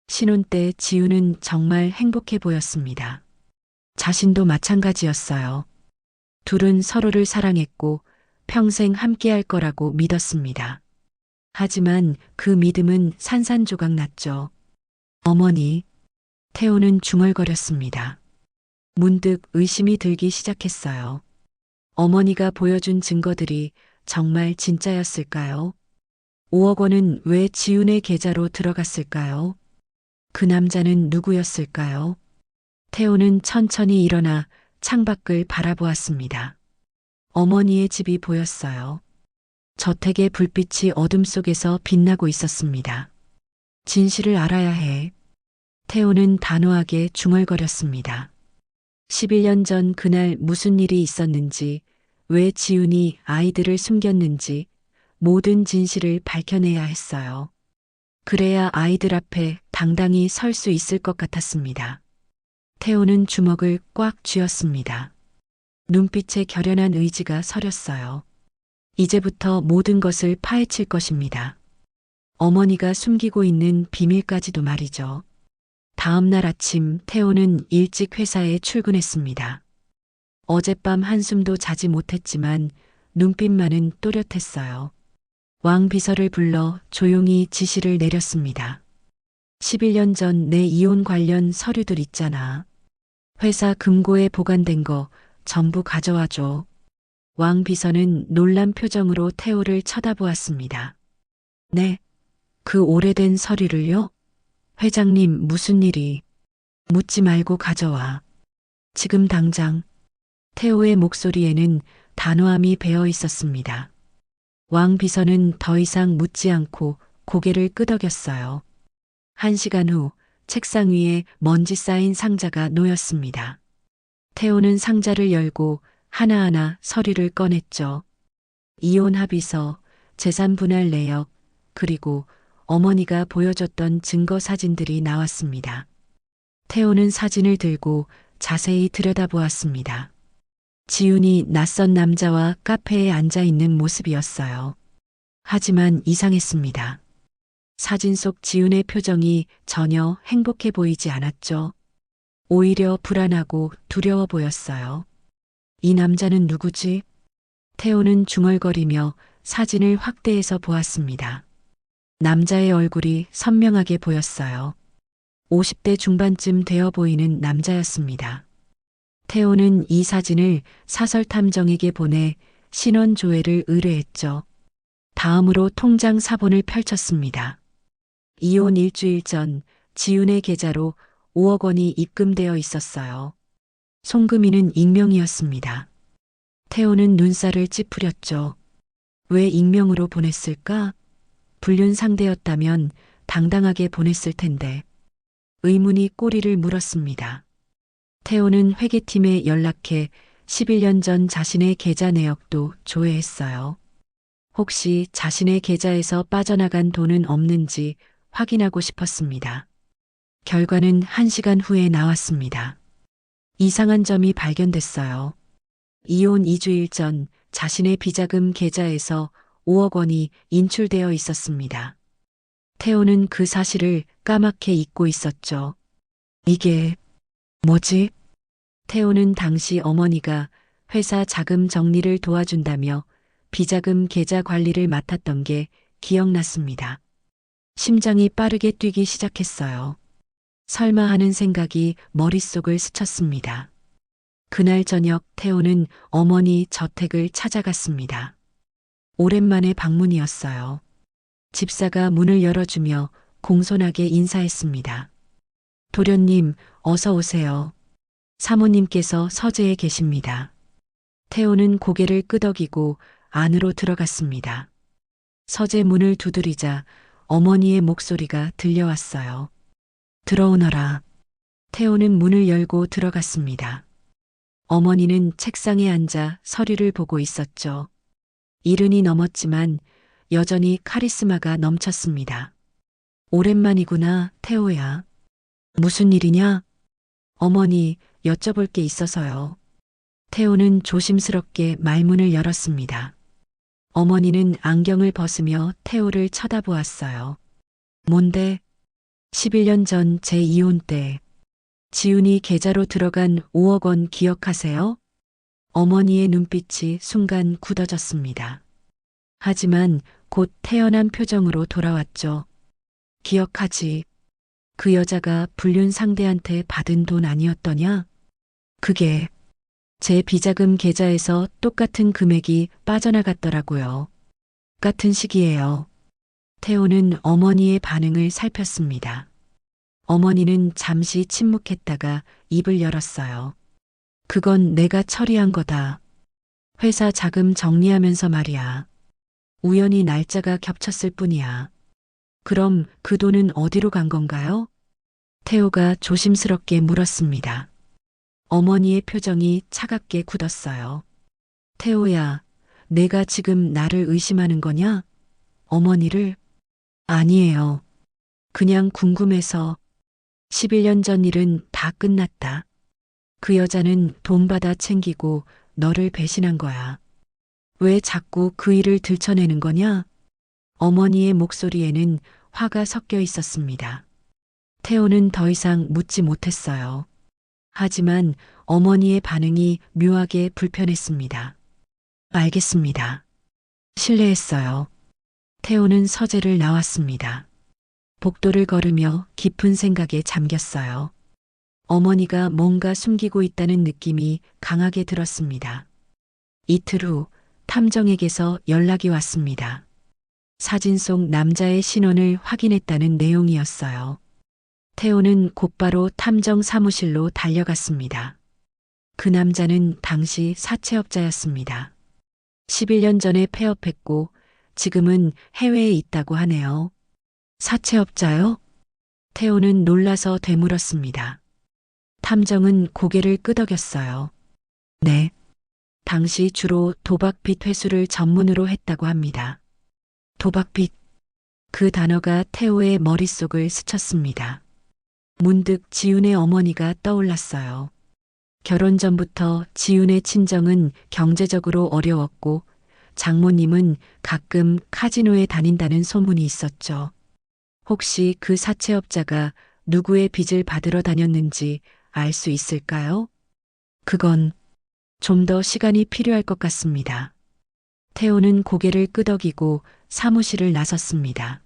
신혼 때 지훈은 정말 행복해 보였습니다. 자신도 마찬가지였어요. 둘은 서로를 사랑했고 평생 함께할 거라고 믿었습니다. 하지만 그 믿음은 산산조각 났죠. 어머니, 태호는 중얼거렸습니다. 문득 의심이 들기 시작했어요. 어머니가 보여준 증거들이 정말 진짜였을까요? 5억 원은 왜 지훈의 계좌로 들어갔을까요? 그 남자는 누구였을까요? 태호는 천천히 일어나 창밖을 바라보았습니다. 어머니의 집이 보였어요. 저택의 불빛이 어둠 속에서 빛나고 있었습니다. 진실을 알아야 해. 태호는 단호하게 중얼거렸습니다. 11년 전 그날 무슨 일이 있었는지, 왜 지훈이 아이들을 숨겼는지 모든 진실을 밝혀내야 했어요. 그래야 아이들 앞에 당당히 설 수 있을 것 같았습니다. 태호는 주먹을 꽉 쥐었습니다. 눈빛에 결연한 의지가 서렸어요. 이제부터 모든 것을 파헤칠 것입니다. 어머니가 숨기고 있는 비밀까지도 말이죠. 다음 날 아침 태호는 일찍 회사에 출근했습니다. 어젯밤 한숨도 자지 못했지만 눈빛만은 또렷했어요. 왕 비서를 불러 조용히 지시를 내렸습니다. 11년 전 내 이혼 관련 서류들 있잖아. 회사 금고에 보관된 거 전부 가져와줘. 왕 비서는 놀란 표정으로 태호를 쳐다보았습니다. 네, 그 오래된 서류를요? 회장님, 무슨 일이? 묻지 말고 가져와. 지금 당장. 태호의 목소리에는 단호함이 배어 있었습니다. 왕 비서는 더 이상 묻지 않고 고개를 끄덕였어요. 1시간 후 책상 위에 먼지 쌓인 상자가 놓였습니다. 태호는 상자를 열고 하나하나 서류를 꺼냈죠. 이혼 합의서, 재산 분할 내역, 그리고 어머니가 보여줬던 증거 사진들이 나왔습니다. 태호는 사진을 들고 자세히 들여다보았습니다. 지훈이 낯선 남자와 카페에 앉아 있는 모습이었어요. 하지만 이상했습니다. 사진 속 지훈의 표정이 전혀 행복해 보이지 않았죠. 오히려 불안하고 두려워 보였어요. 이 남자는 누구지? 태호는 중얼거리며 사진을 확대해서 보았습니다. 남자의 얼굴이 선명하게 보였어요. 50대 중반쯤 되어 보이는 남자였습니다. 태호는 이 사진을 사설탐정에게 보내 신원 조회를 의뢰했죠. 다음으로 통장 사본을 펼쳤습니다. 이혼 일주일 전 지훈의 계좌로 5억 원이 입금되어 있었어요. 송금인은 익명이었습니다. 태호는 눈살을 찌푸렸죠. 왜 익명으로 보냈을까? 불륜 상대였다면 당당하게 보냈을 텐데. 의문이 꼬리를 물었습니다. 태호는 회계팀에 연락해 11년 전 자신의 계좌 내역도 조회했어요. 혹시 자신의 계좌에서 빠져나간 돈은 없는지 확인하고 싶었습니다. 결과는 1시간 후에 나왔습니다. 이상한 점이 발견됐어요. 이혼 2주일 전 자신의 비자금 계좌에서 5억 원이 인출되어 있었습니다. 태호는 그 사실을 까맣게 잊고 있었죠. 이게 뭐지? 태호는 당시 어머니가 회사 자금 정리를 도와준다며 비자금 계좌 관리를 맡았던 게 기억났습니다. 심장이 빠르게 뛰기 시작했어요. 설마 하는 생각이 머릿속을 스쳤습니다. 그날 저녁 태호는 어머니 저택을 찾아갔습니다. 오랜만에 방문이었어요. 집사가 문을 열어주며 공손하게 인사했습니다. 도련님, 어서 오세요. 사모님께서 서재에 계십니다. 태호는 고개를 끄덕이고 안으로 들어갔습니다. 서재 문을 두드리자 어머니의 목소리가 들려왔어요. 들어오너라. 태호는 문을 열고 들어갔습니다. 어머니는 책상에 앉아 서류를 보고 있었죠. 70이 넘었지만 여전히 카리스마가 넘쳤습니다. 오랜만이구나, 태호야. 무슨 일이냐? 어머니, 여쭤볼 게 있어서요. 태호는 조심스럽게 말문을 열었습니다. 어머니는 안경을 벗으며 태호를 쳐다보았어요. 뭔데? 11년 전 제 이혼 때 지훈이 계좌로 들어간 5억 원 기억하세요? 어머니의 눈빛이 순간 굳어졌습니다. 하지만 곧 태연한 표정으로 돌아왔죠. 기억하지. 그 여자가 불륜 상대한테 받은 돈 아니었더냐? 그게 제 비자금 계좌에서 똑같은 금액이 빠져나갔더라고요. 같은 시기예요. 태호는 어머니의 반응을 살폈습니다. 어머니는 잠시 침묵했다가 입을 열었어요. 그건 내가 처리한 거다. 회사 자금 정리하면서 말이야. 우연히 날짜가 겹쳤을 뿐이야. 그럼 그 돈은 어디로 간 건가요? 태호가 조심스럽게 물었습니다. 어머니의 표정이 차갑게 굳었어요. 태호야, 내가 지금 나를 의심하는 거냐? 어머니를? 아니에요. 그냥 궁금해서. 11년 전 일은 다 끝났다. 그 여자는 돈 받아 챙기고 너를 배신한 거야. 왜 자꾸 그 일을 들춰내는 거냐? 어머니의 목소리에는 화가 섞여 있었습니다. 태호는 더 이상 묻지 못했어요. 하지만 어머니의 반응이 묘하게 불편했습니다. 알겠습니다. 실례했어요. 태호는 서재를 나왔습니다. 복도를 걸으며 깊은 생각에 잠겼어요. 어머니가 뭔가 숨기고 있다는 느낌이 강하게 들었습니다. 이틀 후 탐정에게서 연락이 왔습니다. 사진 속 남자의 신원을 확인했다는 내용이었어요. 태호는 곧바로 탐정 사무실로 달려갔습니다. 그 남자는 당시 사채업자였습니다. 11년 전에 폐업했고 지금은 해외에 있다고 하네요. 사채업자요? 태호는 놀라서 되물었습니다. 탐정은 고개를 끄덕였어요. 네. 당시 주로 도박빚 회수를 전문으로 했다고 합니다. 도박빚. 그 단어가 태호의 머릿속을 스쳤습니다. 문득 지훈의 어머니가 떠올랐어요. 결혼 전부터 지훈의 친정은 경제적으로 어려웠고 장모님은 가끔 카지노에 다닌다는 소문이 있었죠. 혹시 그 사채업자가 누구의 빚을 받으러 다녔는지 알 수 있을까요? 그건 좀 더 시간이 필요할 것 같습니다. 태호는 고개를 끄덕이고 사무실을 나섰습니다.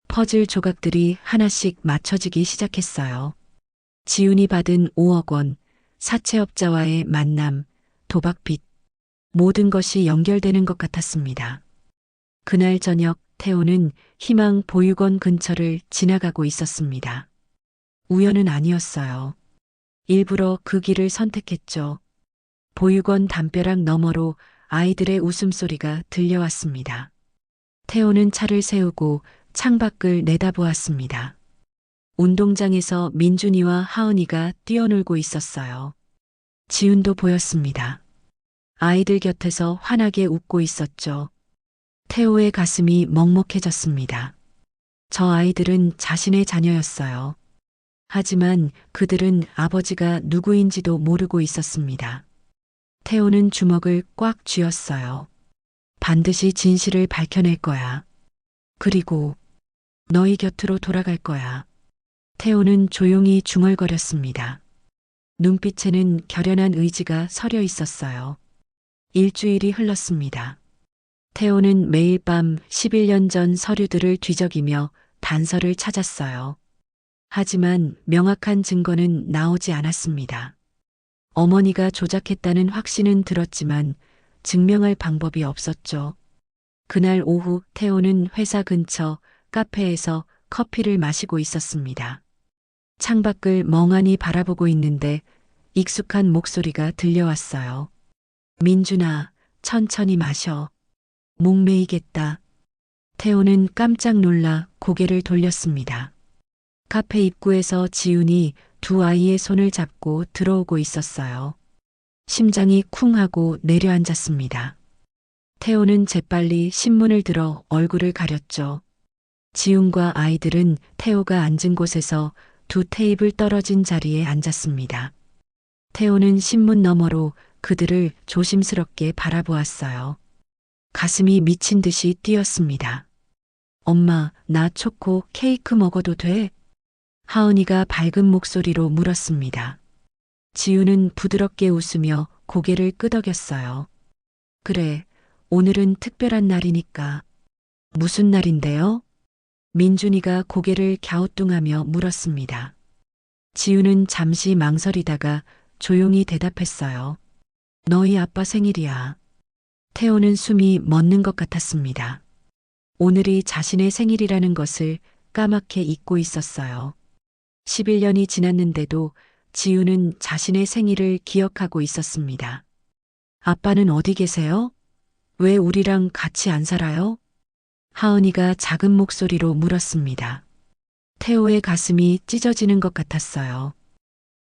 퍼즐 조각들이 하나씩 맞춰지기 시작했어요. 지훈이 받은 5억 원, 사채업자와의 만남, 도박빚, 모든 것이 연결되는 것 같았습니다. 그날 저녁 태호는 희망 보육원 근처를 지나가고 있었습니다. 우연은 아니었어요. 일부러 그 길을 선택했죠. 보육원 담벼락 너머로 아이들의 웃음소리가 들려왔습니다. 태호는 차를 세우고 창밖을 내다보았습니다. 운동장에서 민준이와 하은이가 뛰어놀고 있었어요. 지훈도 보였습니다. 아이들 곁에서 환하게 웃고 있었죠. 태호의 가슴이 먹먹해졌습니다. 저 아이들은 자신의 자녀였어요. 하지만 그들은 아버지가 누구인지도 모르고 있었습니다. 태호는 주먹을 꽉 쥐었어요. 반드시 진실을 밝혀낼 거야. 그리고 너희 곁으로 돌아갈 거야. 태호는 조용히 중얼거렸습니다. 눈빛에는 결연한 의지가 서려 있었어요. 일주일이 흘렀습니다. 태호는 매일 밤 11년 전 서류들을 뒤적이며 단서를 찾았어요. 하지만 명확한 증거는 나오지 않았습니다. 어머니가 조작했다는 확신은 들었지만 증명할 방법이 없었죠. 그날 오후 태호는 회사 근처 카페에서 커피를 마시고 있었습니다. 창밖을 멍하니 바라보고 있는데 익숙한 목소리가 들려왔어요. 민준아, 천천히 마셔. 목매이겠다. 태호는 깜짝 놀라 고개를 돌렸습니다. 카페 입구에서 지훈이 두 아이의 손을 잡고 들어오고 있었어요. 심장이 쿵 하고 내려앉았습니다. 태호는 재빨리 신문을 들어 얼굴을 가렸죠. 지훈과 아이들은 태호가 앉은 곳에서 두 테이블 떨어진 자리에 앉았습니다. 태호는 신문 너머로 그들을 조심스럽게 바라보았어요. 가슴이 미친 듯이 뛰었습니다. 엄마, 나 초코 케이크 먹어도 돼? 하은이가 밝은 목소리로 물었습니다. 지우는 부드럽게 웃으며 고개를 끄덕였어요. 그래, 오늘은 특별한 날이니까. 무슨 날인데요? 민준이가 고개를 갸우뚱하며 물었습니다. 지우는 잠시 망설이다가 조용히 대답했어요. 너희 아빠 생일이야. 태호는 숨이 멎는 것 같았습니다. 오늘이 자신의 생일이라는 것을 까맣게 잊고 있었어요. 11년이 지났는데도 지우는 자신의 생일을 기억하고 있었습니다. 아빠는 어디 계세요? 왜 우리랑 같이 안 살아요? 하은이가 작은 목소리로 물었습니다. 태호의 가슴이 찢어지는 것 같았어요.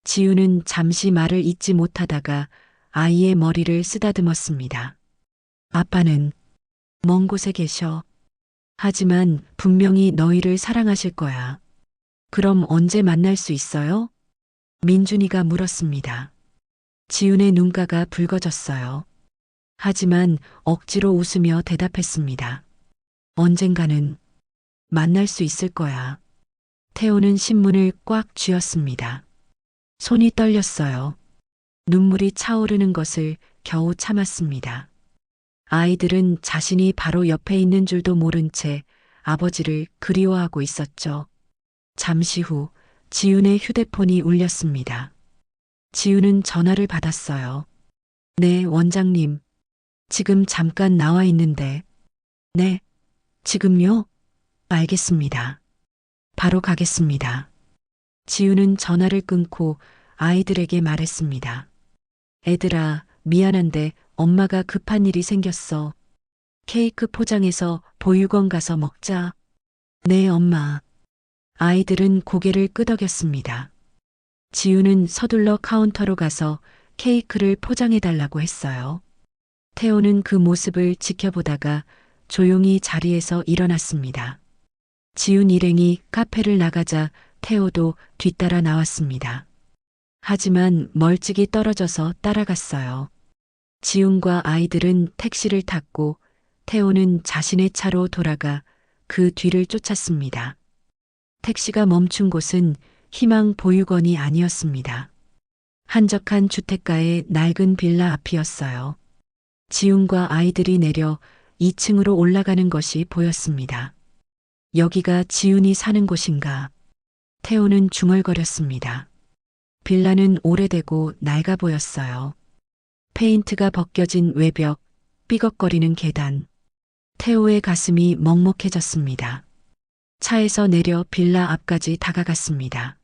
지우는 잠시 말을 잇지 못하다가 아이의 머리를 쓰다듬었습니다. 아빠는 먼 곳에 계셔. 하지만 분명히 너희를 사랑하실 거야. 그럼 언제 만날 수 있어요? 민준이가 물었습니다. 지훈의 눈가가 붉어졌어요. 하지만 억지로 웃으며 대답했습니다. 언젠가는 만날 수 있을 거야. 태호는 신문을 꽉 쥐었습니다. 손이 떨렸어요. 눈물이 차오르는 것을 겨우 참았습니다. 아이들은 자신이 바로 옆에 있는 줄도 모른 채 아버지를 그리워하고 있었죠. 잠시 후 지훈의 휴대폰이 울렸습니다. 지훈은 전화를 받았어요. 네, 원장님. 지금 잠깐 나와 있는데. 네, 지금요? 알겠습니다. 바로 가겠습니다. 지훈은 전화를 끊고 아이들에게 말했습니다. 애들아, 미안한데 엄마가 급한 일이 생겼어. 케이크 포장해서 보육원 가서 먹자. 네, 엄마. 아이들은 고개를 끄덕였습니다. 지우는 서둘러 카운터로 가서 케이크를 포장해달라고 했어요. 태호는 그 모습을 지켜보다가 조용히 자리에서 일어났습니다. 지훈 일행이 카페를 나가자 태호도 뒤따라 나왔습니다. 하지만 멀찍이 떨어져서 따라갔어요. 지훈과 아이들은 택시를 탔고 태호는 자신의 차로 돌아가 그 뒤를 쫓았습니다. 택시가 멈춘 곳은 희망 보육원이 아니었습니다. 한적한 주택가의 낡은 빌라 앞이었어요. 지훈과 아이들이 내려 2층으로 올라가는 것이 보였습니다. 여기가 지훈이 사는 곳인가? 태호는 중얼거렸습니다. 빌라는 오래되고 낡아 보였어요. 페인트가 벗겨진 외벽, 삐걱거리는 계단. 태호의 가슴이 먹먹해졌습니다. 차에서 내려 빌라 앞까지 다가갔습니다.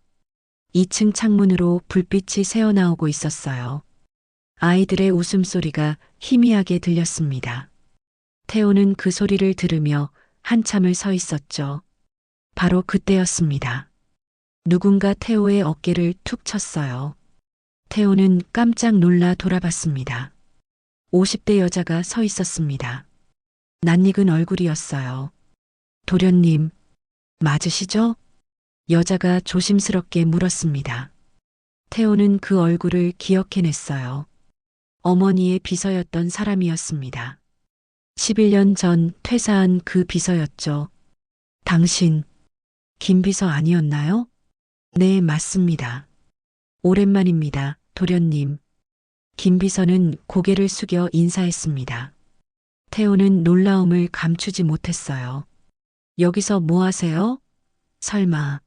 2층 창문으로 불빛이 새어나오고 있었어요. 아이들의 웃음소리가 희미하게 들렸습니다. 태호는 그 소리를 들으며 한참을 서 있었죠. 바로 그때였습니다. 누군가 태호의 어깨를 툭 쳤어요. 태호는 깜짝 놀라 돌아봤습니다. 50대 여자가 서 있었습니다. 낯익은 얼굴이었어요. 도련님, 맞으시죠? 여자가 조심스럽게 물었습니다. 태호는 그 얼굴을 기억해냈어요. 어머니의 비서였던 사람이었습니다. 11년 전 퇴사한 그 비서였죠. 당신, 김 비서 아니었나요? 네, 맞습니다. 오랜만입니다, 도련님. 김 비서는 고개를 숙여 인사했습니다. 태호는 놀라움을 감추지 못했어요. 여기서 뭐 하세요? 설마,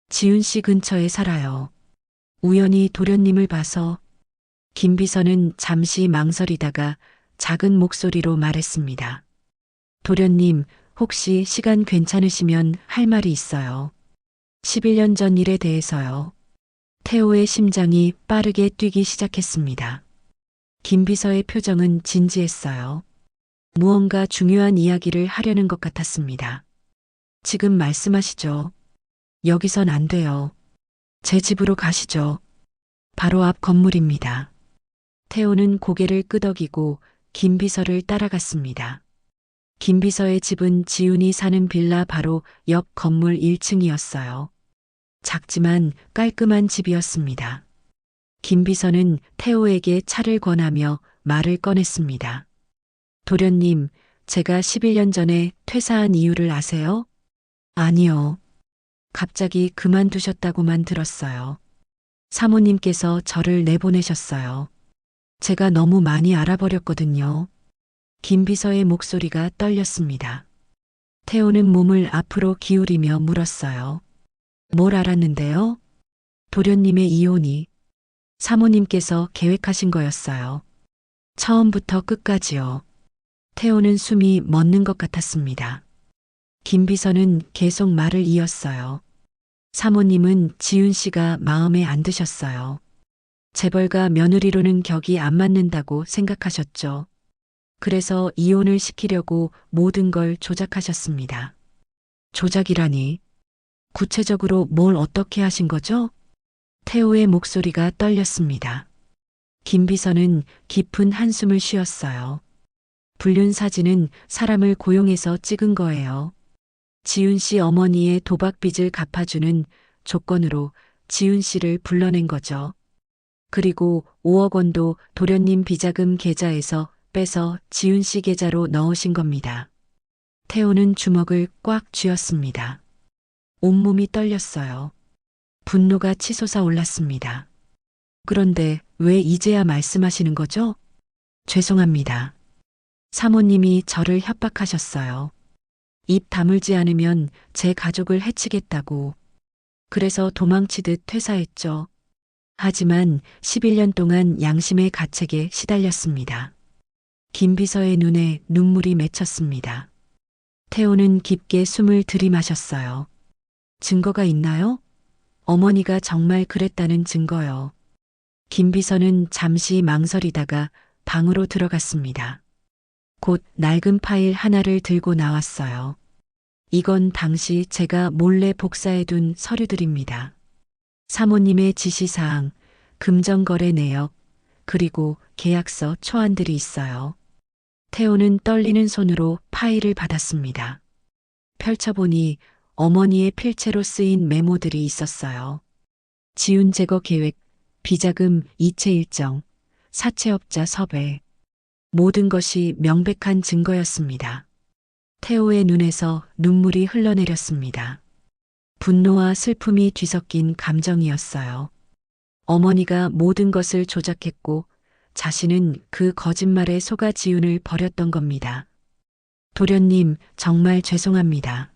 지훈 씨 근처에 살아요. 우연히 도련님을 봐서. 김 비서는 잠시 망설이다가 작은 목소리로 말했습니다. 도련님, 혹시 시간 괜찮으시면 할 말이 있어요. 11년 전 일에 대해서요. 태호의 심장이 빠르게 뛰기 시작했습니다. 김 비서의 표정은 진지했어요. 무언가 중요한 이야기를 하려는 것 같았습니다. 지금 말씀하시죠. 여기선 안 돼요. 제 집으로 가시죠. 바로 앞 건물입니다. 태호는 고개를 끄덕이고 김 비서를 따라갔습니다. 김 비서의 집은 지훈이 사는 빌라 바로 옆 건물 1층이었어요. 작지만 깔끔한 집이었습니다. 김 비서는 태호에게 차를 권하며 말을 꺼냈습니다. 도련님, 제가 11년 전에 퇴사한 이유를 아세요? 아니요. 갑자기 그만두셨다고만 들었어요. 사모님께서 저를 내보내셨어요. 제가 너무 많이 알아버렸거든요. 김 비서의 목소리가 떨렸습니다. 태호는 몸을 앞으로 기울이며 물었어요. 뭘 알았는데요? 도련님의 이혼이 사모님께서 계획하신 거였어요. 처음부터 끝까지요. 태호는 숨이 멎는 것 같았습니다. 김 비서는 계속 말을 이었어요. 사모님은 지훈 씨가 마음에 안 드셨어요. 재벌가 며느리로는 격이 안 맞는다고 생각하셨죠. 그래서 이혼을 시키려고 모든 걸 조작하셨습니다. 조작이라니. 구체적으로 뭘 어떻게 하신 거죠? 태호의 목소리가 떨렸습니다. 김 비서는 깊은 한숨을 쉬었어요. 불륜 사진은 사람을 고용해서 찍은 거예요. 지훈 씨 어머니의 도박빚을 갚아주는 조건으로 지훈 씨를 불러낸 거죠. 그리고 5억 원도 도련님 비자금 계좌에서 빼서 지훈 씨 계좌로 넣으신 겁니다. 태호는 주먹을 꽉 쥐었습니다. 온몸이 떨렸어요. 분노가 치솟아 올랐습니다. 그런데 왜 이제야 말씀하시는 거죠? 죄송합니다. 사모님이 저를 협박하셨어요. 입 다물지 않으면 제 가족을 해치겠다고. 그래서 도망치듯 퇴사했죠. 하지만 11년 동안 양심의 가책에 시달렸습니다. 김 비서의 눈에 눈물이 맺혔습니다. 태호는 깊게 숨을 들이마셨어요. 증거가 있나요? 어머니가 정말 그랬다는 증거요. 김 비서는 잠시 망설이다가 방으로 들어갔습니다. 곧 낡은 파일 하나를 들고 나왔어요. 이건 당시 제가 몰래 복사해둔 서류들입니다. 사모님의 지시사항, 금전거래 내역, 그리고 계약서 초안들이 있어요. 태호는 떨리는 손으로 파일을 받았습니다. 펼쳐보니 어머니의 필체로 쓰인 메모들이 있었어요. 지훈 제거 계획, 비자금 이체 일정, 사채업자 섭외. 모든 것이 명백한 증거였습니다. 태호의 눈에서 눈물이 흘러내렸습니다. 분노와 슬픔이 뒤섞인 감정이었어요. 어머니가 모든 것을 조작했고 자신은 그 거짓말에 속아 지훈을 버렸던 겁니다. 도련님, 정말 죄송합니다.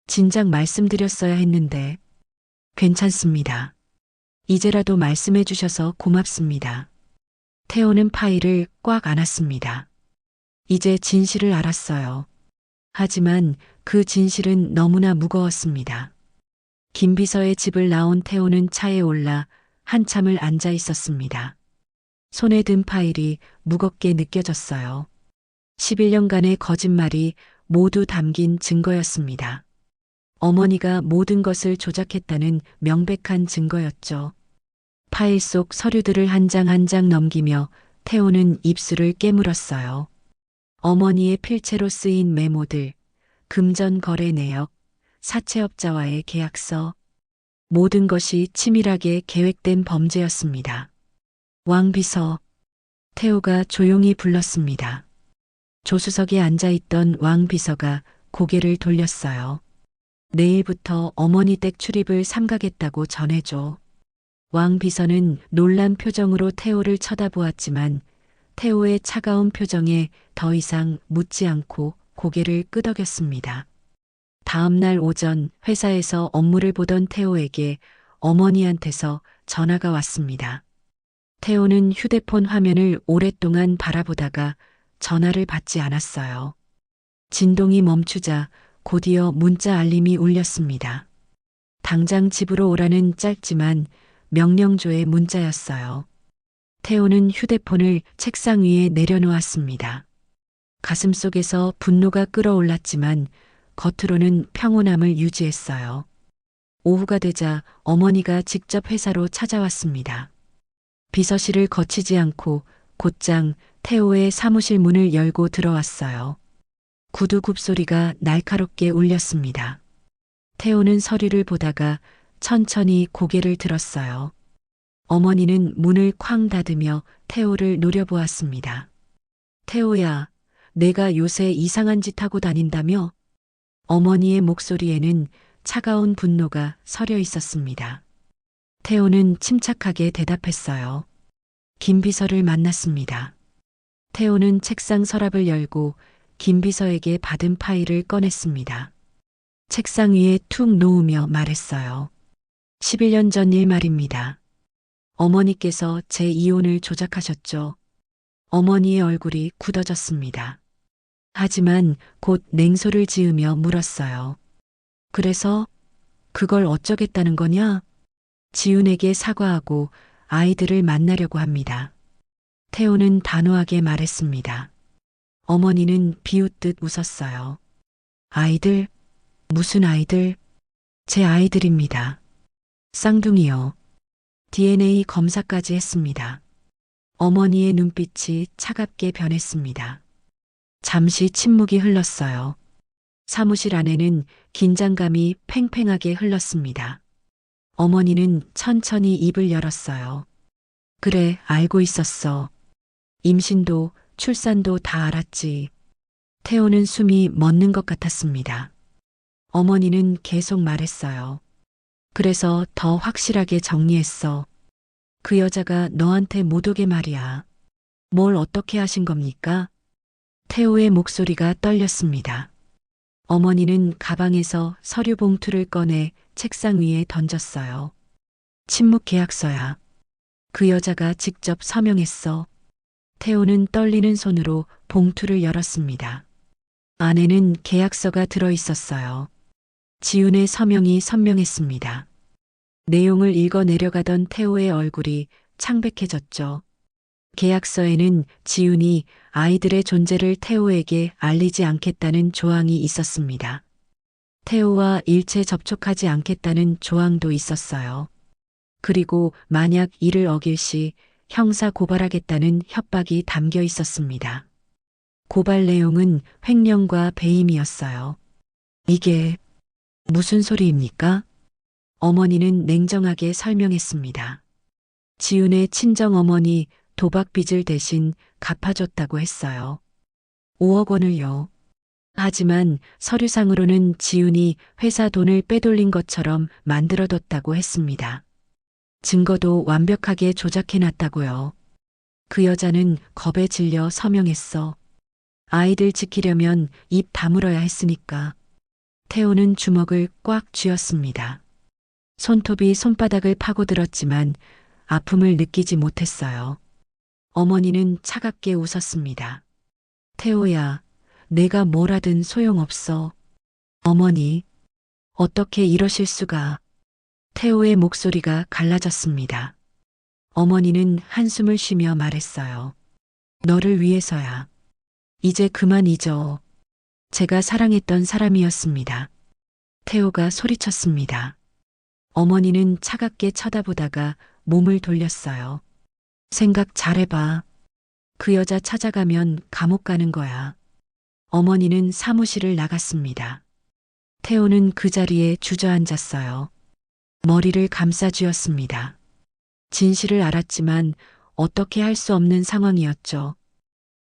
진작 말씀드렸어야 했는데. 괜찮습니다. 이제라도 말씀해 주셔서 고맙습니다. 태호는 파일을 꽉 안았습니다. 이제 진실을 알았어요. 하지만 그 진실은 너무나 무거웠습니다. 김 비서의 집을 나온 태호는 차에 올라 한참을 앉아 있었습니다. 손에 든 파일이 무겁게 느껴졌어요. 11년간의 거짓말이 모두 담긴 증거였습니다. 어머니가 모든 것을 조작했다는 명백한 증거였죠. 파일 속 서류들을 한 장 한 장 넘기며 태호는 입술을 깨물었어요. 어머니의 필체로 쓰인 메모들, 금전 거래 내역, 사채업자와의 계약서, 모든 것이 치밀하게 계획된 범죄였습니다. 왕 비서, 태호가 조용히 불렀습니다. 조수석에 앉아있던 왕 비서가 고개를 돌렸어요. 내일부터 어머니 댁 출입을 삼가겠다고 전해줘. 왕 비서는 놀란 표정으로 태호를 쳐다보았지만 태호의 차가운 표정에 더 이상 묻지 않고 고개를 끄덕였습니다. 다음 날 오전 회사에서 업무를 보던 태호에게 어머니한테서 전화가 왔습니다. 태호는 휴대폰 화면을 오랫동안 바라보다가 전화를 받지 않았어요. 진동이 멈추자 곧이어 문자 알림이 울렸습니다. 당장 집으로 오라는 짧지만 명령조의 문자였어요. 태호는 휴대폰을 책상 위에 내려놓았습니다. 가슴속에서 분노가 끓어올랐지만 겉으로는 평온함을 유지했어요. 오후가 되자 어머니가 직접 회사로 찾아왔습니다. 비서실을 거치지 않고 곧장 태호의 사무실 문을 열고 들어왔어요. 구두 굽소리가 날카롭게 울렸습니다. 태호는 서류를 보다가 천천히 고개를 들었어요. 어머니는 문을 쾅 닫으며 태호를 노려보았습니다. 태호야, 내가 요새 이상한 짓 하고 다닌다며? 어머니의 목소리에는 차가운 분노가 서려 있었습니다. 태호는 침착하게 대답했어요. 김 비서를 만났습니다. 태호는 책상 서랍을 열고 김 비서에게 받은 파일을 꺼냈습니다. 책상 위에 툭 놓으며 말했어요. 11년 전 일 말입니다. 어머니께서 제 이혼을 조작하셨죠. 어머니의 얼굴이 굳어졌습니다. 하지만 곧 냉소를 지으며 물었어요. 그래서 그걸 어쩌겠다는 거냐? 지훈에게 사과하고 아이들을 만나려고 합니다. 태호는 단호하게 말했습니다. 어머니는 비웃듯 웃었어요. 아이들? 무슨 아이들? 제 아이들입니다. 쌍둥이요. DNA 검사까지 했습니다. 어머니의 눈빛이 차갑게 변했습니다. 잠시 침묵이 흘렀어요. 사무실 안에는 긴장감이 팽팽하게 흘렀습니다. 어머니는 천천히 입을 열었어요. 그래, 알고 있었어. 임신도 출산도 다 알았지. 태호는 숨이 멎는 것 같았습니다. 어머니는 계속 말했어요. 그래서 더 확실하게 정리했어. 그 여자가 너한테 못 오게 말이야. 뭘 어떻게 하신 겁니까? 태호의 목소리가 떨렸습니다. 어머니는 가방에서 서류 봉투를 꺼내 책상 위에 던졌어요. 친묵 계약서야. 그 여자가 직접 서명했어. 태호는 떨리는 손으로 봉투를 열었습니다. 안에는 계약서가 들어 있었어요. 지훈의 서명이 선명했습니다. 내용을 읽어 내려가던 태호의 얼굴이 창백해졌죠. 계약서에는 지훈이 아이들의 존재를 태호에게 알리지 않겠다는 조항이 있었습니다. 태호와 일체 접촉하지 않겠다는 조항도 있었어요. 그리고 만약 이를 어길 시 형사 고발하겠다는 협박이 담겨 있었습니다. 고발 내용은 횡령과 배임이었어요. 이게 무슨 소리입니까? 어머니는 냉정하게 설명했습니다. 지훈의 친정어머니 도박 빚을 대신 갚아줬다고 했어요. 5억 원을요. 하지만 서류상으로는 지훈이 회사 돈을 빼돌린 것처럼 만들어뒀다고 했습니다. 증거도 완벽하게 조작해놨다고요. 그 여자는 겁에 질려 서명했어. 아이들 지키려면 입 다물어야 했으니까. 태호는 주먹을 꽉 쥐었습니다. 손톱이 손바닥을 파고들었지만 아픔을 느끼지 못했어요. 어머니는 차갑게 웃었습니다. 태호야, 내가 뭘 하든 소용없어. 어머니, 어떻게 이러실 수가. 태호의 목소리가 갈라졌습니다. 어머니는 한숨을 쉬며 말했어요. 너를 위해서야. 이제 그만 잊어. 제가 사랑했던 사람이었습니다. 태호가 소리쳤습니다. 어머니는 차갑게 쳐다보다가 몸을 돌렸어요. 생각 잘해봐. 그 여자 찾아가면 감옥 가는 거야. 어머니는 사무실을 나갔습니다. 태호는 그 자리에 주저앉았어요. 머리를 감싸쥐었습니다. 진실을 알았지만 어떻게 할 수 없는 상황이었죠.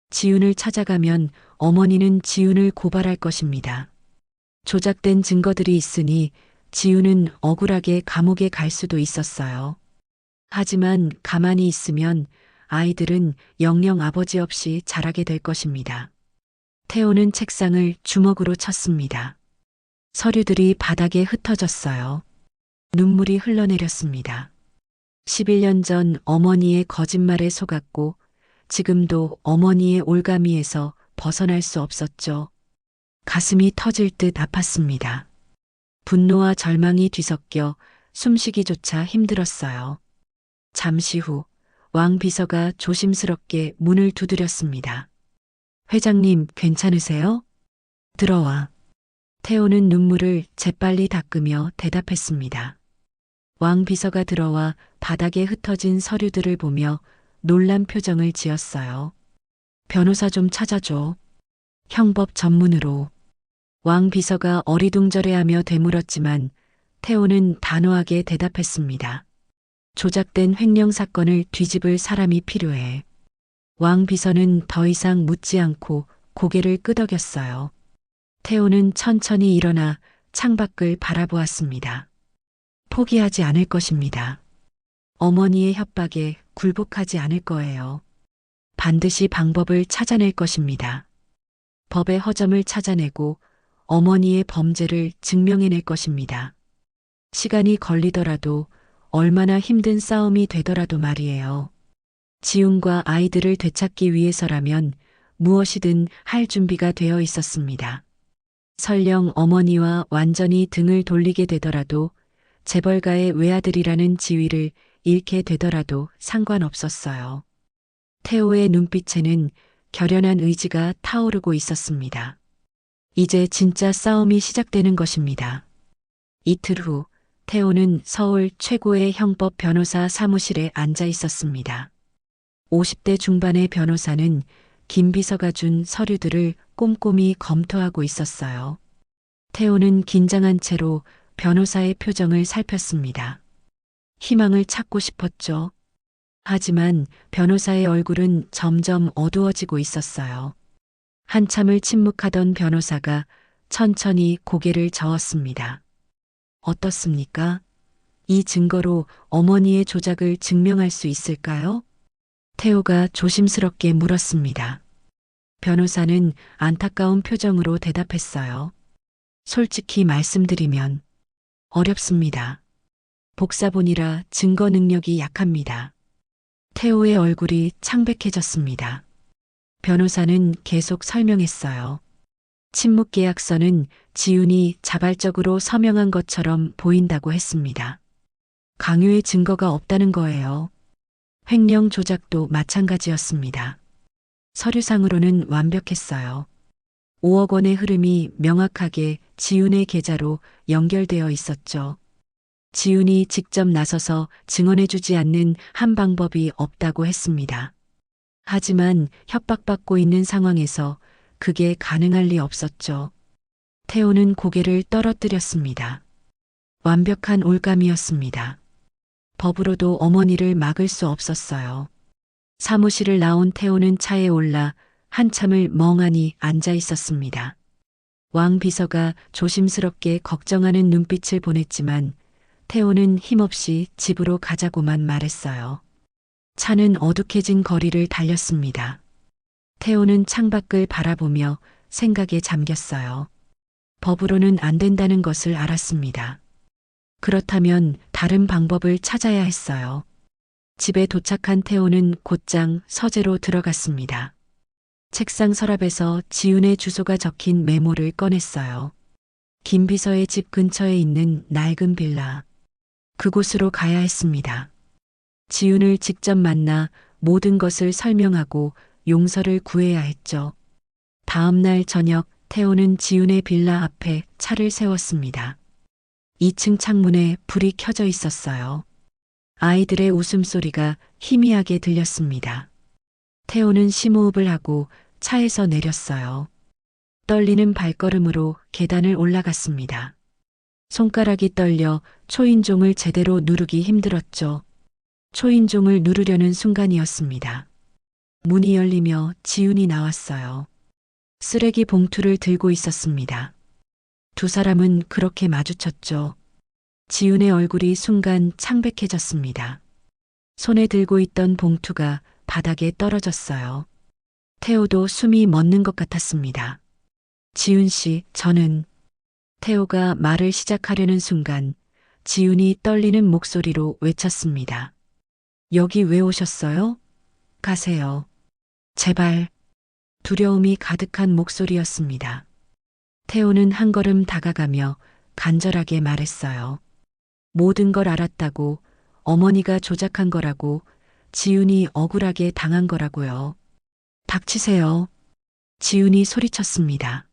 지훈을 찾아가면 어머니는 지훈을 고발할 것입니다. 조작된 증거들이 있으니 지훈은 억울하게 감옥에 갈 수도 있었어요. 하지만 가만히 있으면 아이들은 영영 아버지 없이 자라게 될 것입니다. 태호는 책상을 주먹으로 쳤습니다. 서류들이 바닥에 흩어졌어요. 눈물이 흘러내렸습니다. 11년 전 어머니의 거짓말에 속았고 지금도 어머니의 올가미에서 벗어날 수 없었죠. 가슴이 터질 듯 아팠습니다. 분노와 절망이 뒤섞여 숨쉬기조차 힘들었어요. 잠시 후 왕 비서가 조심스럽게 문을 두드렸습니다. 회장님, 괜찮으세요? 들어와. 태호는 눈물을 재빨리 닦으며 대답했습니다. 왕 비서가 들어와 바닥에 흩어진 서류들을 보며 놀란 표정을 지었어요. 변호사 좀 찾아줘. 형법 전문으로. 왕 비서가 어리둥절해하며 되물었지만 태호는 단호하게 대답했습니다. 조작된 횡령 사건을 뒤집을 사람이 필요해. 왕 비서는 더 이상 묻지 않고 고개를 끄덕였어요. 태호는 천천히 일어나 창밖을 바라보았습니다. 포기하지 않을 것입니다. 어머니의 협박에 굴복하지 않을 거예요. 반드시 방법을 찾아낼 것입니다. 법의 허점을 찾아내고 어머니의 범죄를 증명해낼 것입니다. 시간이 걸리더라도 얼마나 힘든 싸움이 되더라도 말이에요. 지훈과 아이들을 되찾기 위해서라면 무엇이든 할 준비가 되어 있었습니다. 설령 어머니와 완전히 등을 돌리게 되더라도 재벌가의 외아들이라는 지위를 잃게 되더라도 상관없었어요. 태호의 눈빛에는 결연한 의지가 타오르고 있었습니다. 이제 진짜 싸움이 시작되는 것입니다. 이틀 후 태호는 서울 최고의 형법 변호사 사무실에 앉아 있었습니다. 50대 중반의 변호사는 김 비서가 준 서류들을 꼼꼼히 검토하고 있었어요. 태호는 긴장한 채로 변호사의 표정을 살폈습니다. 희망을 찾고 싶었죠. 하지만 변호사의 얼굴은 점점 어두워지고 있었어요. 한참을 침묵하던 변호사가 천천히 고개를 저었습니다. 어떻습니까? 이 증거로 어머니의 조작을 증명할 수 있을까요? 태호가 조심스럽게 물었습니다. 변호사는 안타까운 표정으로 대답했어요. 솔직히 말씀드리면 어렵습니다. 복사본이라 증거 능력이 약합니다. 태호의 얼굴이 창백해졌습니다. 변호사는 계속 설명했어요. 침묵 계약서는 지훈이 자발적으로 서명한 것처럼 보인다고 했습니다. 강요의 증거가 없다는 거예요. 횡령 조작도 마찬가지였습니다. 서류상으로는 완벽했어요. 5억 원의 흐름이 명확하게 지훈의 계좌로 연결되어 있었죠. 지훈이 직접 나서서 증언해주지 않는 한 방법이 없다고 했습니다. 하지만 협박받고 있는 상황에서 그게 가능할 리 없었죠. 태호는 고개를 떨어뜨렸습니다. 완벽한 올감이었습니다. 법으로도 어머니를 막을 수 없었어요. 사무실을 나온 태호는 차에 올라 한참을 멍하니 앉아 있었습니다. 왕 비서가 조심스럽게 걱정하는 눈빛을 보냈지만 태호는 힘없이 집으로 가자고만 말했어요. 차는 어둑해진 거리를 달렸습니다. 태호는 창밖을 바라보며 생각에 잠겼어요. 법으로는 안 된다는 것을 알았습니다. 그렇다면 다른 방법을 찾아야 했어요. 집에 도착한 태호는 곧장 서재로 들어갔습니다. 책상 서랍에서 지훈의 주소가 적힌 메모를 꺼냈어요. 김 비서의 집 근처에 있는 낡은 빌라. 그곳으로 가야 했습니다. 지훈을 직접 만나 모든 것을 설명하고 용서를 구해야 했죠. 다음 날 저녁 태호는 지훈의 빌라 앞에 차를 세웠습니다. 2층 창문에 불이 켜져 있었어요. 아이들의 웃음소리가 희미하게 들렸습니다. 태호는 심호흡을 하고 차에서 내렸어요. 떨리는 발걸음으로 계단을 올라갔습니다. 손가락이 떨려 초인종을 제대로 누르기 힘들었죠. 초인종을 누르려는 순간이었습니다. 문이 열리며 지훈이 나왔어요. 쓰레기 봉투를 들고 있었습니다. 두 사람은 그렇게 마주쳤죠. 지훈의 얼굴이 순간 창백해졌습니다. 손에 들고 있던 봉투가 바닥에 떨어졌어요. 태호도 숨이 멎는 것 같았습니다. 지훈 씨, 저는... 태호가 말을 시작하려는 순간 지훈이 떨리는 목소리로 외쳤습니다. 여기 왜 오셨어요? 가세요. 제발. 두려움이 가득한 목소리였습니다. 태호는 한 걸음 다가가며 간절하게 말했어요. 모든 걸 알았다고, 어머니가 조작한 거라고, 지훈이 억울하게 당한 거라고요. 닥치세요. 지훈이 소리쳤습니다.